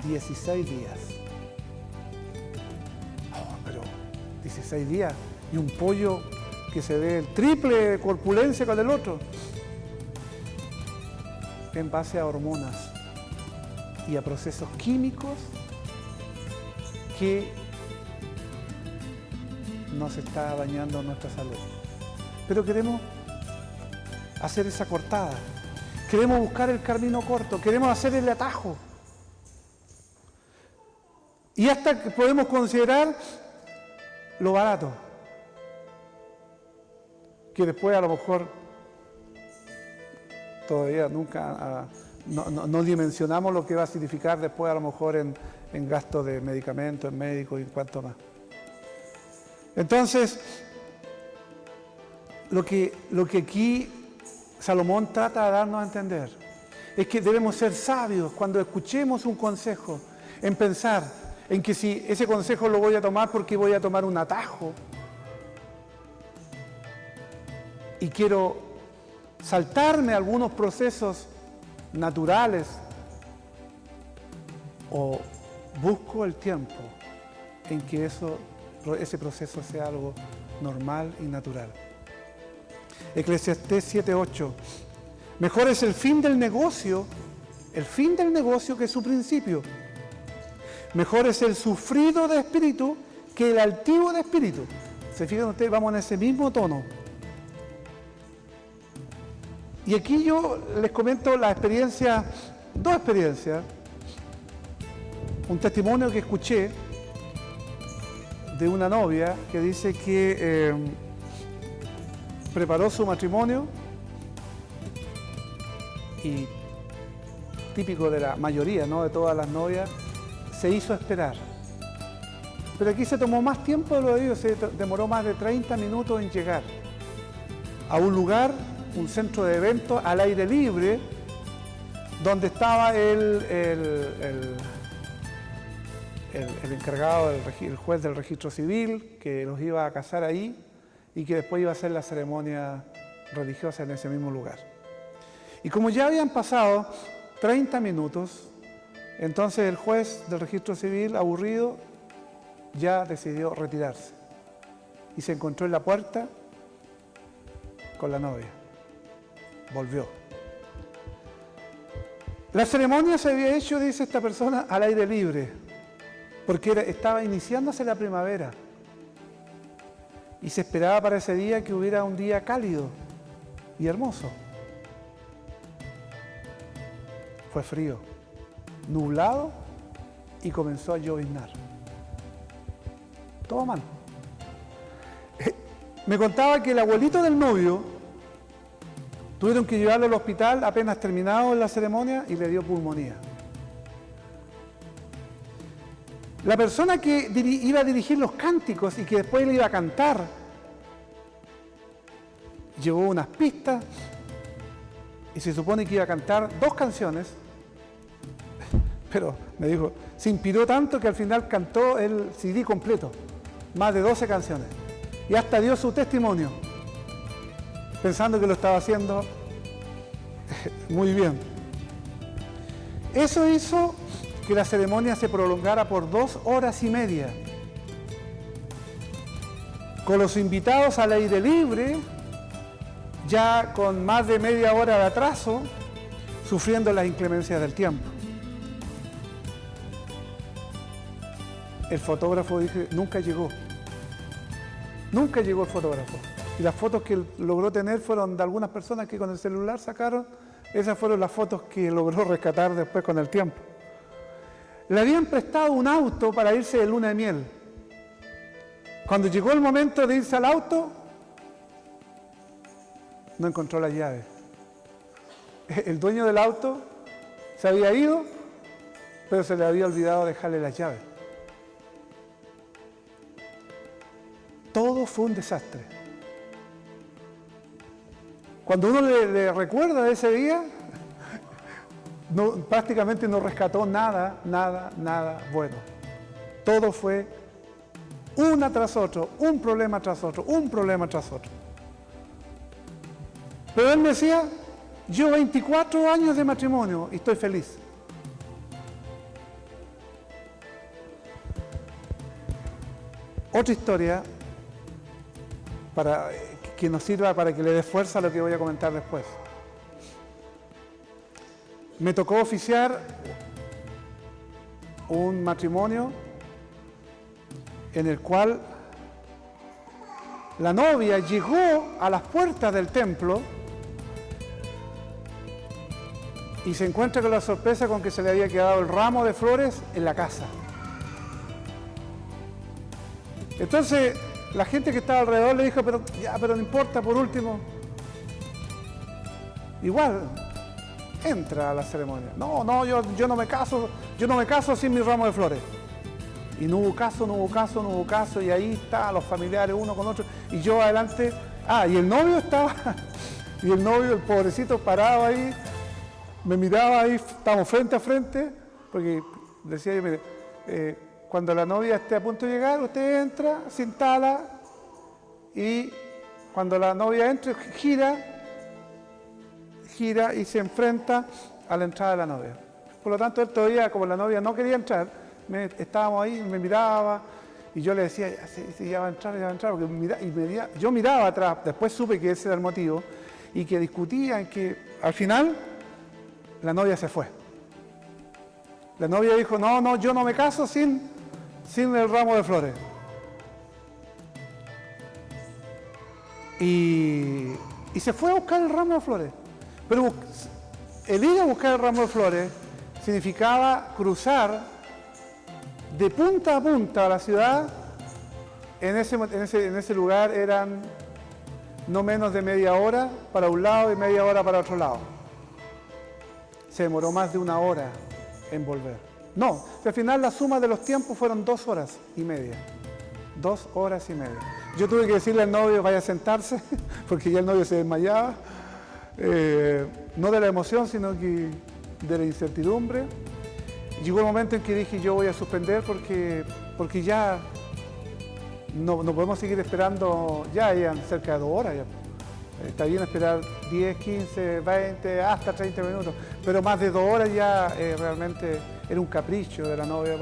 16 días. Pero 16 días y un pollo que se ve el triple de corpulencia con el otro, en base a hormonas y a procesos químicos que nos está dañando nuestra salud. Pero queremos hacer esa cortada, queremos buscar el camino corto, queremos hacer el atajo. Y hasta que podemos considerar lo barato, que después a lo mejor todavía nunca no dimensionamos lo que va a significar después a lo mejor en gasto de medicamentos, en médicos y en cuanto más. Entonces, lo que aquí Salomón trata de darnos a entender es que debemos ser sabios cuando escuchemos un consejo, en pensar en que si ese consejo lo voy a tomar porque voy a tomar un atajo y quiero saltarme algunos procesos naturales, o busco el tiempo en que ese proceso sea algo normal y natural. Eclesiastés 7:8. Mejor es el fin del negocio que su principio. Mejor es el sufrido de espíritu que el altivo de espíritu. ¿Se fijan ustedes? Vamos en ese mismo tono. Y aquí yo les comento la experiencia, dos experiencias. Un testimonio que escuché de una novia que dice que preparó su matrimonio y típico de la mayoría, ¿no?, de todas las novias, se hizo esperar. Pero aquí se tomó más tiempo de lo debido, se demoró más de 30 minutos en llegar a un lugar, un centro de eventos al aire libre, donde estaba el encargado, el juez del registro civil, que los iba a casar ahí y que después iba a hacer la ceremonia religiosa en ese mismo lugar. Y como ya habían pasado 30 minutos, entonces el juez del registro civil, aburrido, ya decidió retirarse y se encontró en la puerta con la novia. Volvió. La ceremonia se había hecho, dice esta persona, al aire libre, porque estaba iniciándose la primavera y se esperaba para ese día que hubiera un día cálido y hermoso. Fue frío, nublado y comenzó a lloviznar. Todo mal. Me contaba que el abuelito del novio tuvieron que llevarlo al hospital apenas terminado la ceremonia y le dio pulmonía. La persona que iba a dirigir los cánticos y que después le iba a cantar, llevó unas pistas y se supone que iba a cantar 2 canciones, pero me dijo, se inspiró tanto que al final cantó el CD completo, más de 12 canciones, y hasta dio su testimonio, pensando que lo estaba haciendo muy bien. Eso hizo que la ceremonia se prolongara por 2 horas y media, con los invitados al aire libre, ya con más de media hora de atraso, sufriendo las inclemencias del tiempo. El fotógrafo, dije, nunca llegó. Nunca llegó el fotógrafo. Y las fotos que logró tener fueron de algunas personas que con el celular sacaron. Esas fueron las fotos que logró rescatar después con el tiempo. Le habían prestado un auto para irse de luna de miel. Cuando llegó el momento de irse al auto, no encontró las llaves. El dueño del auto se había ido, pero se le había olvidado dejarle las llaves. Todo fue un desastre. Cuando uno le recuerda ese día, prácticamente no rescató nada bueno. Todo fue una tras otro, un problema tras otro, un problema tras otro. Pero él me decía, yo 24 años de matrimonio y estoy feliz. Otra historia que nos sirva para que le dé fuerza a lo que voy a comentar después. Me tocó oficiar un matrimonio en el cual la novia llegó a las puertas del templo y se encuentra con la sorpresa con que se le había quedado el ramo de flores en la casa. Entonces, la gente que estaba alrededor le dijo, pero no importa, por último, igual, entra a la ceremonia. No, yo no me caso sin mi ramo de flores. Y no hubo caso, y ahí estaban los familiares uno con otro, y yo adelante, y el novio estaba, y el novio, el pobrecito, parado ahí, me miraba ahí, estábamos frente a frente, porque decía yo, mire, cuando la novia esté a punto de llegar, usted entra, se instala, y cuando la novia entre, gira y se enfrenta a la entrada de la novia. Por lo tanto, él todavía, como la novia no quería entrar, estábamos ahí, me miraba, y yo le decía, sí, ya va a entrar, porque yo miraba atrás, después supe que ese era el motivo, y que discutían, que al final la novia se fue. La novia dijo, no, yo no me caso sin el ramo de flores. Y se fue a buscar el ramo de flores. Pero el ir a buscar el ramo de flores significaba cruzar de punta a punta a la ciudad. En ese lugar eran no menos de media hora para un lado y media hora para otro lado. Se demoró más de 1 hora en volver. No, al final la suma de los tiempos fueron 2 horas y media. 2 horas y media. Yo tuve que decirle al novio, vaya a sentarse, porque ya el novio se desmayaba. No de la emoción, sino que de la incertidumbre. Llegó el momento en que dije, yo voy a suspender porque ya no podemos seguir esperando, ya cerca de 2 horas. Ya. Está bien esperar 10, 15, 20, hasta 30 minutos, pero más de 2 horas ya realmente era un capricho de la novia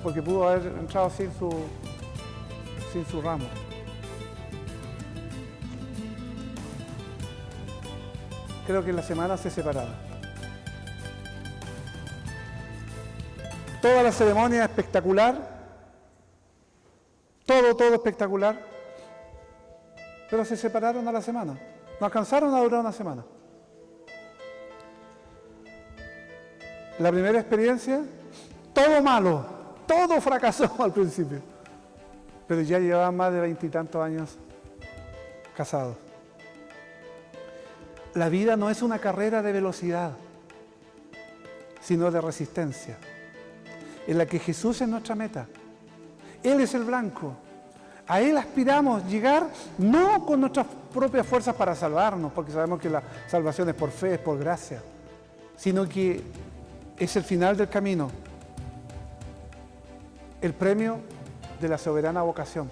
porque pudo haber entrado sin su ramo. Creo que en la semana se separaron. Toda la ceremonia espectacular, todo espectacular, pero se separaron a la semana. No alcanzaron a durar 1 semana. La primera experiencia, todo malo, todo fracasó al principio, pero ya llevaban más de 20 y tantos años casados. La vida no es una carrera de velocidad, sino de resistencia, en la que Jesús es nuestra meta. Él es el blanco. A Él aspiramos llegar no con nuestras propias fuerzas para salvarnos, porque sabemos que la salvación es por fe, es por gracia, sino que es el final del camino, el premio de la soberana vocación.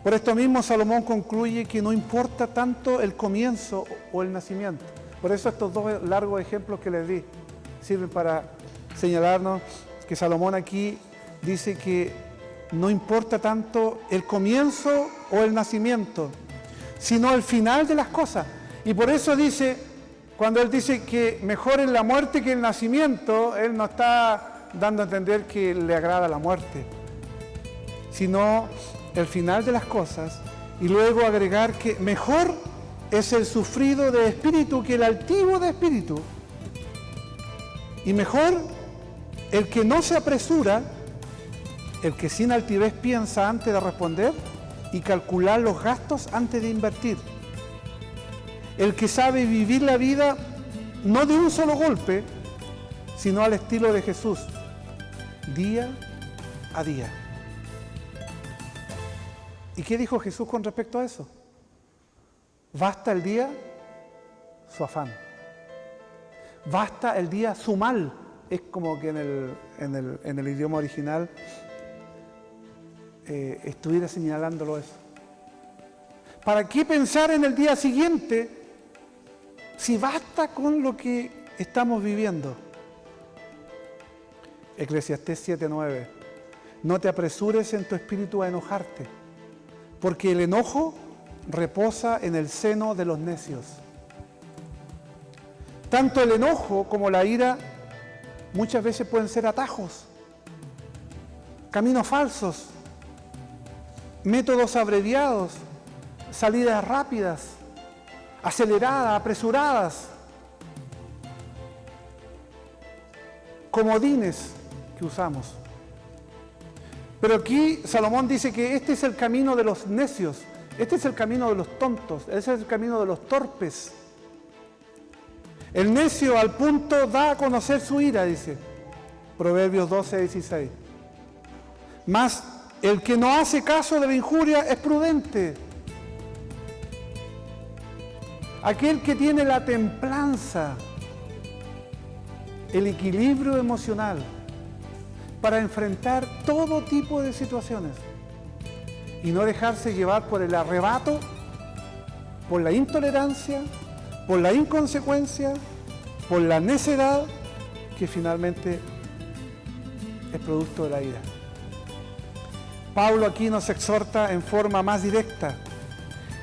Por esto mismo Salomón concluye que no importa tanto el comienzo o el nacimiento. Por eso estos 2 largos ejemplos que les di sirven para señalarnos que Salomón aquí dice que no importa tanto el comienzo o el nacimiento, sino el final de las cosas. Y por eso dice, cuando él dice que mejor es la muerte que el nacimiento, él no está dando a entender que le agrada la muerte, sino el final de las cosas, y luego agregar que mejor es el sufrido de espíritu que el altivo de espíritu, y mejor el que no se apresura, el que sin altivez piensa antes de responder y calcular los gastos antes de invertir, el que sabe vivir la vida no de un solo golpe, sino al estilo de Jesús, día a día. ¿Y qué dijo Jesús con respecto a eso? Basta el día su afán. Basta el día su mal. Es como que en el idioma original estuviera señalándolo eso. ¿Para qué pensar en el día siguiente si basta con lo que estamos viviendo? Eclesiastés 7:9. No te apresures en tu espíritu a enojarte, porque el enojo reposa en el seno de los necios. Tanto el enojo como la ira muchas veces pueden ser atajos, caminos falsos, métodos abreviados, salidas rápidas, aceleradas, apresuradas, comodines que usamos. Pero aquí Salomón dice que este es el camino de los necios, este es el camino de los tontos, ese es el camino de los torpes. El necio al punto da a conocer su ira, dice Proverbios 12:16. Mas el que no hace caso de la injuria es prudente. Aquel que tiene la templanza, el equilibrio emocional para enfrentar todo tipo de situaciones y no dejarse llevar por el arrebato, por la intolerancia, por la inconsecuencia, por la necedad que finalmente es producto de la ira. Pablo aquí nos exhorta en forma más directa.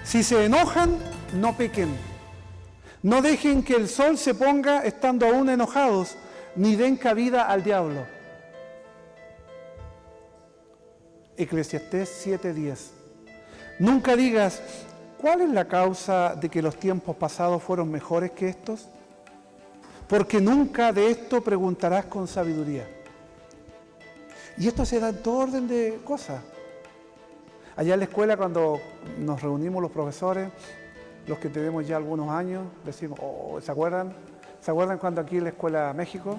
Si se enojan, no pequen. No dejen que el sol se ponga estando aún enojados, ni den cabida al diablo. Eclesiastés 7:10. Nunca digas, ¿cuál es la causa de que los tiempos pasados fueron mejores que estos? Porque nunca de esto preguntarás con sabiduría. Y esto se da en todo orden de cosas. Allá en la escuela, cuando nos reunimos los profesores, los que tenemos ya algunos años, decimos, ¿se acuerdan? ¿Se acuerdan cuando aquí en la Escuela México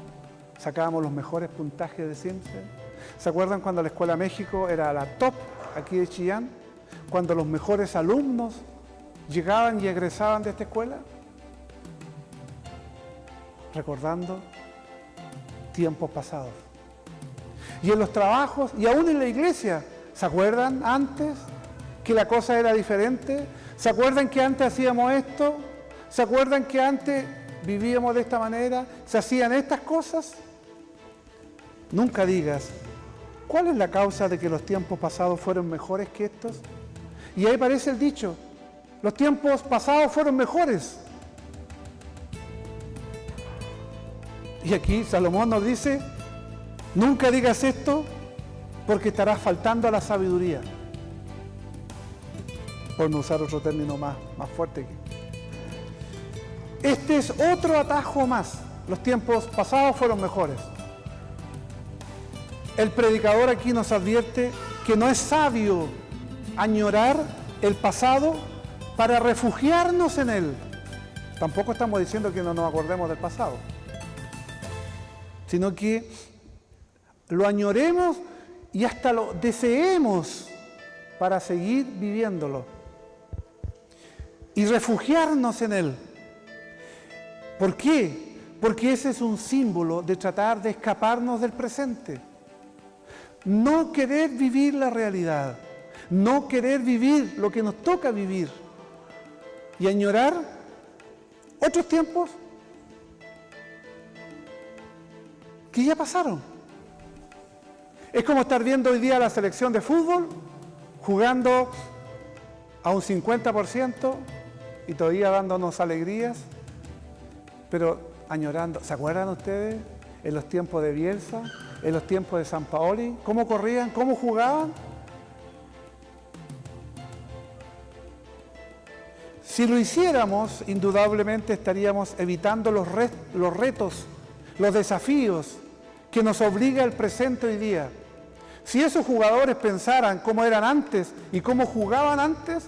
sacábamos los mejores puntajes de ciencia? ¿Se acuerdan cuando la Escuela México era la top aquí de Chillán? Cuando los mejores alumnos llegaban y egresaban de esta escuela. Recordando tiempos pasados. Y en los trabajos, y aún en la iglesia, ¿se acuerdan antes que la cosa era diferente? ¿Se acuerdan que antes hacíamos esto? ¿Se acuerdan que antes vivíamos de esta manera? ¿Se hacían estas cosas? Nunca digas, ¿cuál es la causa de que los tiempos pasados fueron mejores que estos? Y ahí aparece el dicho, los tiempos pasados fueron mejores. Y aquí Salomón nos dice, nunca digas esto porque estarás faltando a la sabiduría. Por no usar otro término más fuerte. Este es otro atajo más. Los tiempos pasados fueron mejores. El predicador aquí nos advierte que no es sabio añorar el pasado para refugiarnos en él. Tampoco estamos diciendo que no nos acordemos del pasado, sino que lo añoremos y hasta lo deseemos para seguir viviéndolo y refugiarnos en él. ¿Por qué? Porque ese es un símbolo de tratar de escaparnos del presente. No querer vivir la realidad, no querer vivir lo que nos toca vivir y añorar otros tiempos que ya pasaron. Es como estar viendo hoy día la selección de fútbol jugando a un 50% y todavía dándonos alegrías, pero añorando. ¿Se acuerdan ustedes en los tiempos de Bielsa, en los tiempos de Sampaoli? ¿Cómo corrían? ¿Cómo jugaban? Si lo hiciéramos, indudablemente estaríamos evitando los retos, los desafíos que nos obliga el presente hoy día. Si esos jugadores pensaran cómo eran antes y cómo jugaban antes,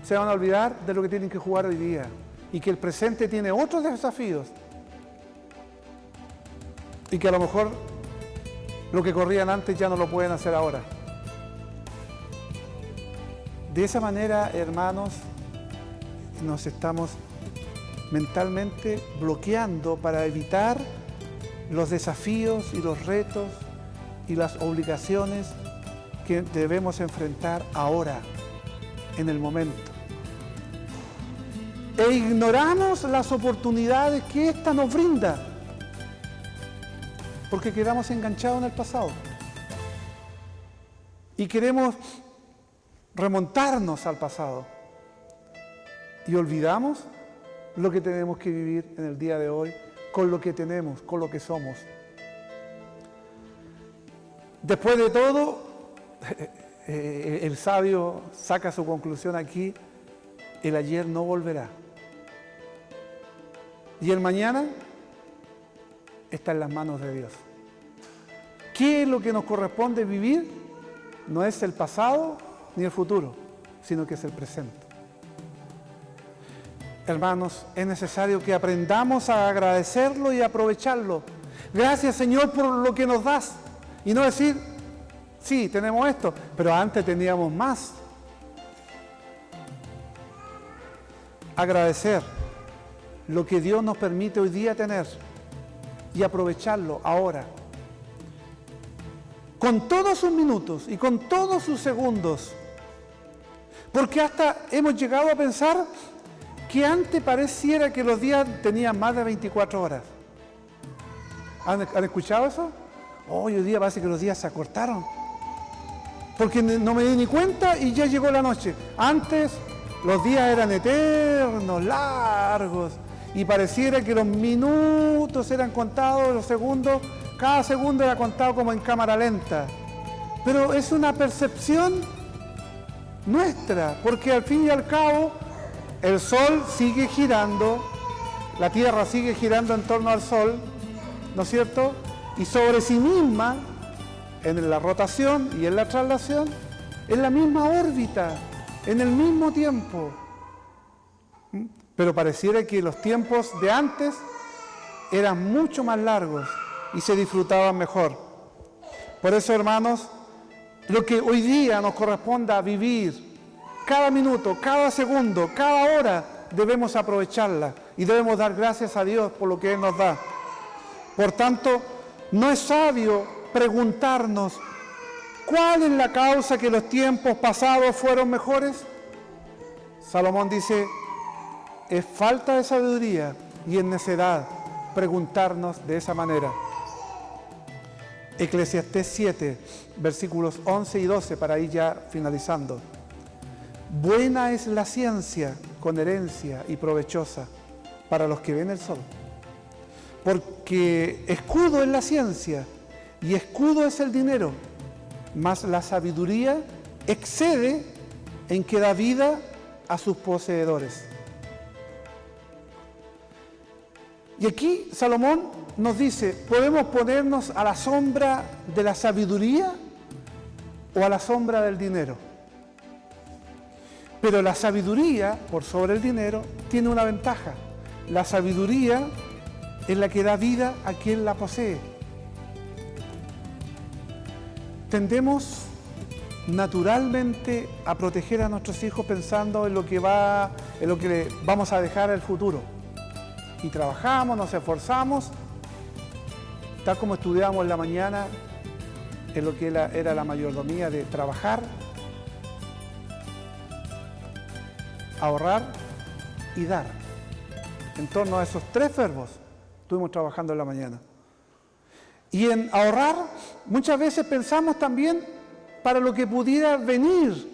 se van a olvidar de lo que tienen que jugar hoy día y que el presente tiene otros desafíos y que a lo mejor lo que corrían antes ya no lo pueden hacer ahora. De esa manera, hermanos, nos estamos mentalmente bloqueando para evitar los desafíos y los retos y las obligaciones que debemos enfrentar ahora, en el momento. E ignoramos las oportunidades que ésta nos brinda, porque quedamos enganchados en el pasado y queremos remontarnos al pasado y olvidamos lo que tenemos que vivir en el día de hoy con lo que tenemos, con lo que somos. Después de todo, el sabio saca su conclusión aquí, el ayer no volverá. Y el mañana está en las manos de Dios. ¿Qué es lo que nos corresponde vivir? No es el pasado ni el futuro, sino que es el presente. Hermanos, es necesario que aprendamos a agradecerlo y aprovecharlo. Gracias, Señor, por lo que nos das. Y no decir, sí, tenemos esto, pero antes teníamos más. Agradecer lo que Dios nos permite hoy día tener y aprovecharlo ahora. Con todos sus minutos y con todos sus segundos. Porque hasta hemos llegado a pensar que antes pareciera que los días tenían más de 24 horas. ¿Han escuchado eso? Hoy día parece que los días se acortaron. Porque no me di ni cuenta y ya llegó la noche. Antes los días eran eternos, largos, y pareciera que los minutos eran contados, los segundos, cada segundo era contado como en cámara lenta. Pero es una percepción nuestra, porque al fin y al cabo el sol sigue girando, la tierra sigue girando en torno al sol, ¿no es cierto? Y sobre sí misma, en la rotación y en la traslación, en la misma órbita, en el mismo tiempo. Pero pareciera que los tiempos de antes eran mucho más largos y se disfrutaban mejor. Por eso, hermanos, lo que hoy día nos corresponda vivir, cada minuto, cada segundo, cada hora, debemos aprovecharla y debemos dar gracias a Dios por lo que Él nos da. Por tanto, no es sabio preguntarnos, ¿cuál es la causa que los tiempos pasados fueron mejores? Salomón dice, es falta de sabiduría y es necedad preguntarnos de esa manera. Eclesiastés 7, versículos 11 y 12, para ir ya finalizando. Buena es la ciencia con herencia y provechosa para los que ven el sol. Porque escudo es la ciencia y escudo es el dinero, mas la sabiduría excede en que da vida a sus poseedores. Y aquí Salomón nos dice, ¿podemos ponernos a la sombra de la sabiduría o a la sombra del dinero? Pero la sabiduría, por sobre el dinero, tiene una ventaja. La sabiduría es la que da vida a quien la posee. Tendemos naturalmente a proteger a nuestros hijos pensando en lo que le vamos a dejar al futuro. Y trabajamos, nos esforzamos, tal como estudiamos en la mañana, en lo que era la mayordomía de trabajar, ahorrar y dar. En torno a esos tres verbos estuvimos trabajando en la mañana. Y en ahorrar muchas veces pensamos también para lo que pudiera venir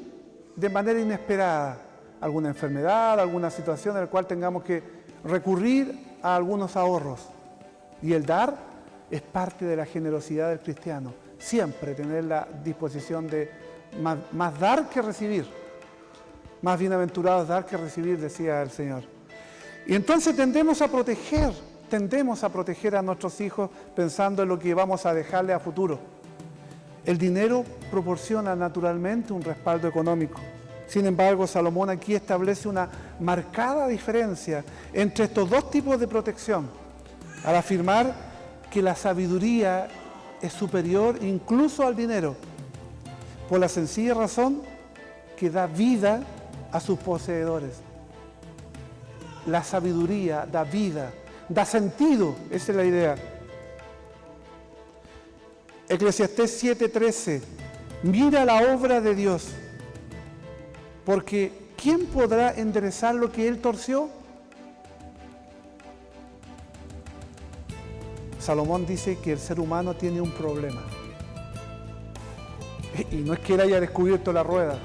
de manera inesperada, alguna enfermedad, alguna situación en la cual tengamos que recurrir a algunos ahorros. Y el dar es parte de la generosidad del cristiano, siempre tener la disposición de más dar que recibir. Más bienaventurados dar que recibir, decía el Señor. Y entonces tendemos a proteger a nuestros hijos pensando en lo que vamos a dejarle a futuro. El dinero proporciona naturalmente un respaldo económico. Sin embargo, Salomón aquí establece una marcada diferencia entre estos dos tipos de protección, al afirmar que la sabiduría es superior incluso al dinero, por la sencilla razón que da vida a sus poseedores. La sabiduría da vida, da sentido, esa es la idea. Eclesiastés 7:13, mira la obra de Dios, porque ¿quién podrá enderezar lo que Él torció? Salomón dice que el ser humano tiene un problema. Y no es que Él haya descubierto la rueda.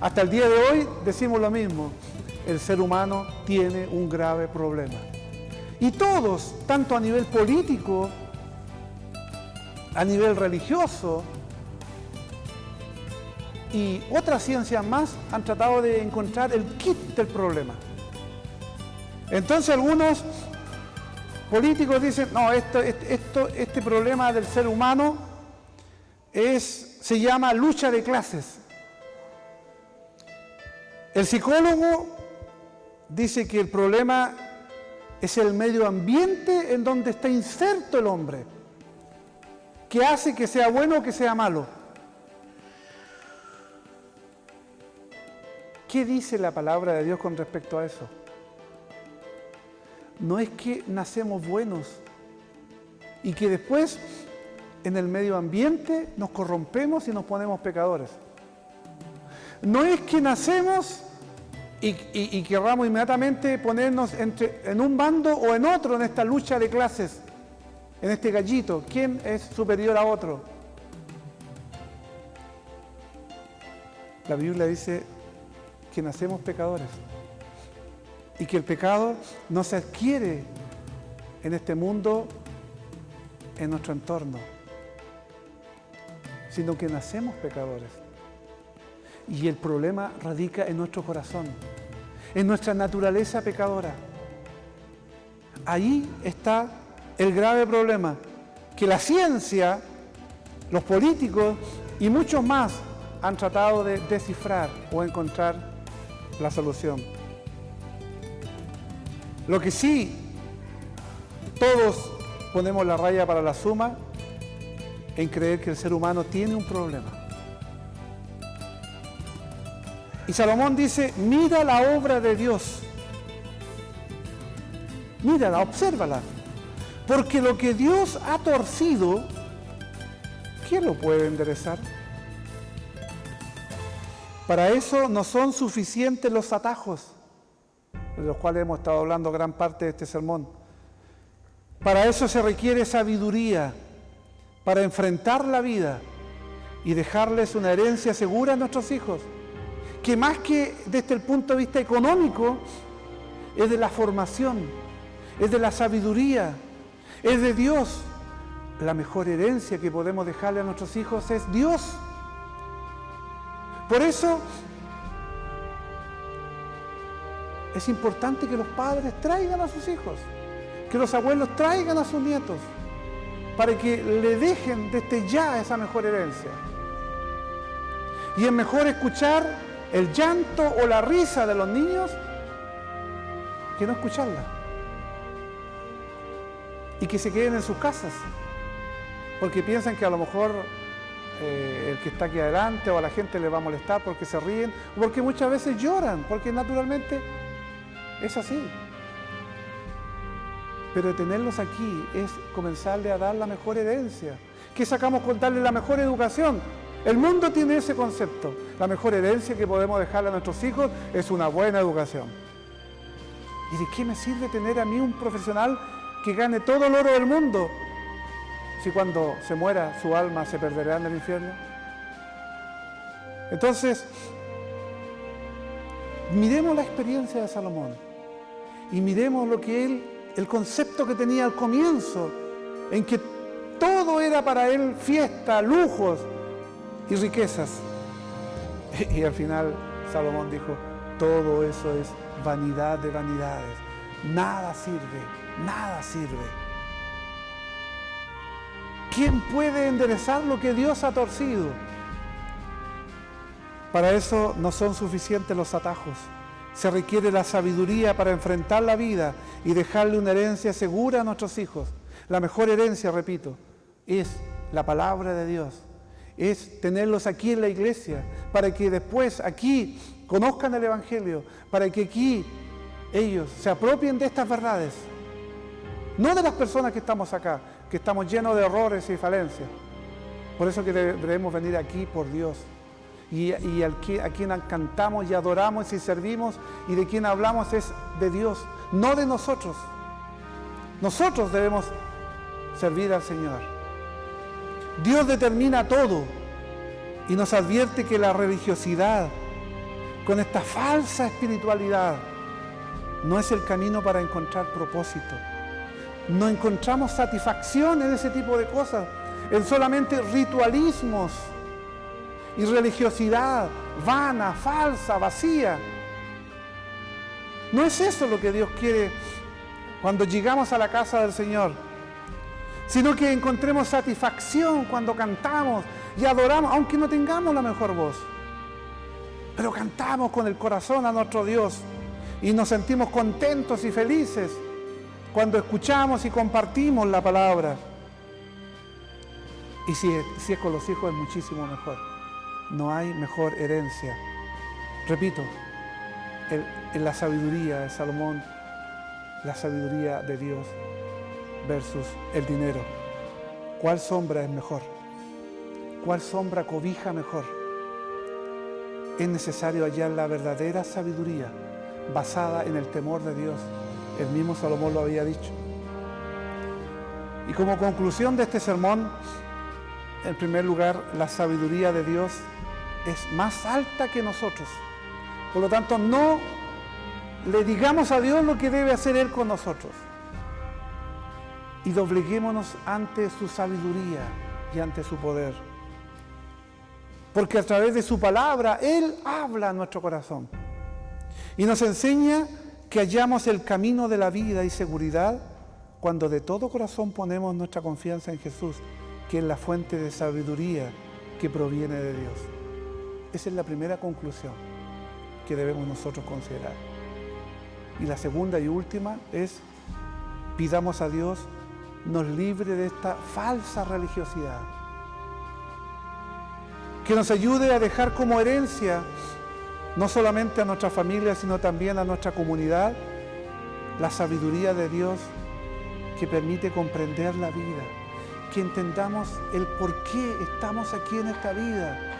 Hasta el día de hoy decimos lo mismo. El ser humano tiene un grave problema. Y todos, tanto a nivel político, a nivel religioso y otras ciencias más, han tratado de encontrar el kit del problema. Entonces algunos políticos dicen, no, este problema del ser humano se llama lucha de clases. El psicólogo dice que el problema es el medio ambiente en donde está inserto el hombre, que hace que sea bueno o que sea malo. ¿Qué dice la palabra de Dios con respecto a eso? No es que nacemos buenos y que después en el medio ambiente nos corrompemos y nos ponemos pecadores. No es que nacemos y querramos inmediatamente ponernos en un bando o en otro en esta lucha de clases, en este gallito. ¿Quién es superior a otro? La Biblia dice que nacemos pecadores y que el pecado no se adquiere en este mundo, en nuestro entorno, sino que nacemos pecadores. Y el problema radica en nuestro corazón, en nuestra naturaleza pecadora. Ahí está el grave problema, que la ciencia, los políticos y muchos más han tratado de descifrar o encontrar la solución. Lo que sí, todos ponemos la raya para la suma en creer que el ser humano tiene un problema. Y Salomón dice, mira la obra de Dios. Mírala, obsérvala. Porque lo que Dios ha torcido, ¿quién lo puede enderezar? Para eso no son suficientes los atajos, de los cuales hemos estado hablando gran parte de este sermón. Para eso se requiere sabiduría, para enfrentar la vida y dejarles una herencia segura a nuestros hijos, que más que desde el punto de vista económico, es de la formación, es de la sabiduría, es de Dios. La mejor herencia que podemos dejarle a nuestros hijos es Dios. Por eso es importante que los padres traigan a sus hijos, que los abuelos traigan a sus nietos, para que le dejen desde ya esa mejor herencia. Y es mejor escuchar el llanto o la risa de los niños que no escucharla. Y que se queden en sus casas, porque piensan que a lo mejor el que está aquí adelante o a la gente le va a molestar porque se ríen, o porque muchas veces lloran, porque naturalmente es así. Pero tenerlos aquí es comenzarle a dar la mejor herencia. ¿Qué sacamos con darle la mejor educación? El mundo tiene ese concepto. La mejor herencia que podemos dejarle a nuestros hijos es una buena educación. ¿Y de qué me sirve tener a mí un profesional que gane todo el oro del mundo si cuando se muera su alma se perderá en el infierno? Entonces, miremos la experiencia de Salomón y miremos lo que el concepto que tenía al comienzo, en que todo era para él fiesta, lujos y riquezas. Y al final Salomón dijo, todo eso es vanidad de vanidades, nada sirve, nada sirve. ¿Quién puede enderezar lo que Dios ha torcido? Para eso no son suficientes los atajos. Se requiere la sabiduría para enfrentar la vida y dejarle una herencia segura a nuestros hijos. La mejor herencia, repito, es la palabra de Dios. Es tenerlos aquí en la iglesia, para que después aquí conozcan el Evangelio, para que aquí ellos se apropien de estas verdades. No de las personas que estamos acá, que estamos llenos de errores y falencias. Por eso que debemos venir aquí por Dios. Y a quien cantamos y adoramos y servimos y de quien hablamos es de Dios, no de nosotros. Nosotros debemos servir al Señor. Dios determina todo y nos advierte que la religiosidad, con esta falsa espiritualidad, no es el camino para encontrar propósito. No encontramos satisfacción en ese tipo de cosas, en solamente ritualismos y religiosidad vana, falsa, vacía. No es eso lo que Dios quiere cuando llegamos a la casa del Señor, sino que encontremos satisfacción cuando cantamos y adoramos, aunque no tengamos la mejor voz. Pero cantamos con el corazón a nuestro Dios y nos sentimos contentos y felices cuando escuchamos y compartimos la palabra. Y si es con los hijos es muchísimo mejor. No hay mejor herencia. Repito, en la sabiduría de Salomón, la sabiduría de Dios versus el dinero. ¿Cuál sombra es mejor? ¿Cuál sombra cobija mejor? Es necesario hallar la verdadera sabiduría basada en el temor de Dios. El mismo Salomón lo había dicho. Y como conclusión de este sermón, en primer lugar, la sabiduría de Dios es más alta que nosotros. Por lo tanto, no le digamos a Dios lo que debe hacer Él con nosotros. Y dobleguémonos ante su sabiduría y ante su poder. porque a través de su palabra Él habla a nuestro corazón y nos enseña que hallamos el camino de la vida y seguridad cuando de todo corazón ponemos nuestra confianza en Jesús, que es la fuente de sabiduría que proviene de Dios. Esa es la primera conclusión que debemos nosotros considerar. Y la segunda y última es: pidamos a Dios nos libre de esta falsa religiosidad, que nos ayude a dejar como herencia no solamente a nuestra familia, sino también a nuestra comunidad, la sabiduría de Dios que permite comprender la vida, que entendamos el por qué estamos aquí en esta vida,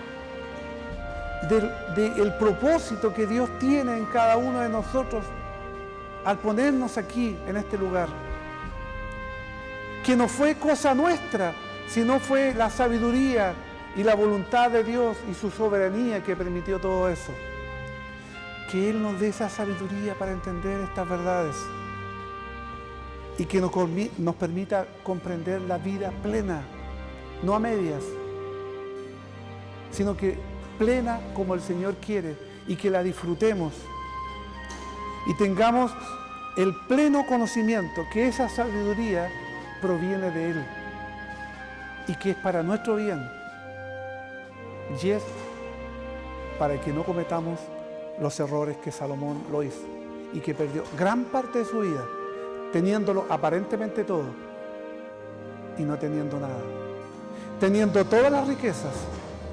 del propósito que Dios tiene en cada uno de nosotros al ponernos aquí en este lugar, que no fue cosa nuestra, sino fue la sabiduría y la voluntad de Dios y su soberanía que permitió todo eso. Que Él nos dé esa sabiduría para entender estas verdades y que nos permita comprender la vida plena, no a medias, sino que plena como el Señor quiere, y que la disfrutemos y tengamos el pleno conocimiento que esa sabiduría proviene de Él y que es para nuestro bien y es para que no cometamos los errores que Salomón lo hizo y que perdió gran parte de su vida teniéndolo aparentemente todo y no teniendo nada, teniendo todas las riquezas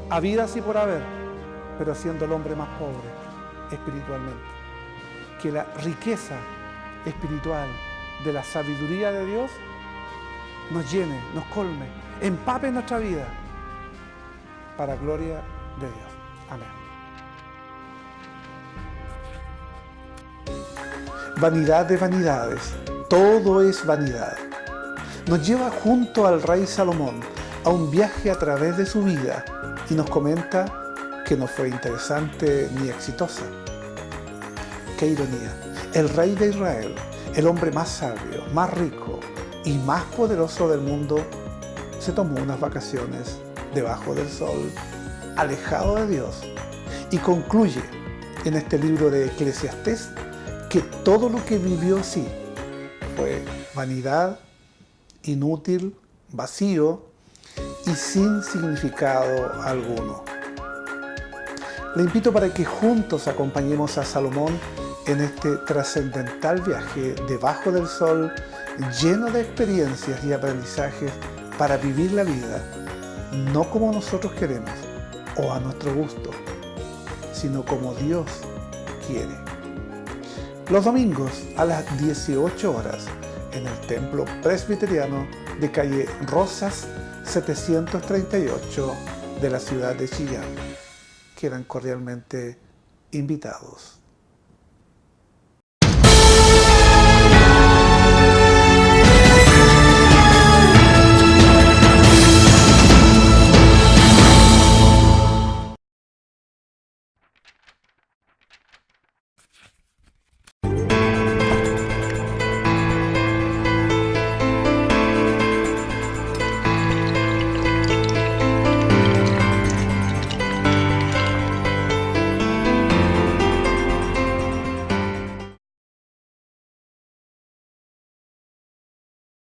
habidas y por haber, pero siendo el hombre más pobre espiritualmente. Que la riqueza espiritual de la sabiduría de Dios nos llene, nos colme, empape nuestra vida para gloria de Dios. Amén. Vanidad de vanidades, todo es vanidad. Nos lleva junto al rey Salomón a un viaje a través de su vida y nos comenta que no fue interesante ni exitosa. ¡Qué ironía! El rey de Israel, el hombre más sabio, más rico y más poderoso del mundo, se tomó unas vacaciones debajo del sol, alejado de Dios, y concluye en este libro de Eclesiastés que todo lo que vivió sí fue vanidad, inútil, vacío y sin significado alguno. Le invito para que juntos acompañemos a Salomón en este trascendental viaje debajo del sol, lleno de experiencias y aprendizajes para vivir la vida, no como nosotros queremos o a nuestro gusto, sino como Dios quiere. Los domingos a las 18 horas en el Templo Presbiteriano de calle Rosas 738 de la ciudad de Chillán. Quedan cordialmente invitados.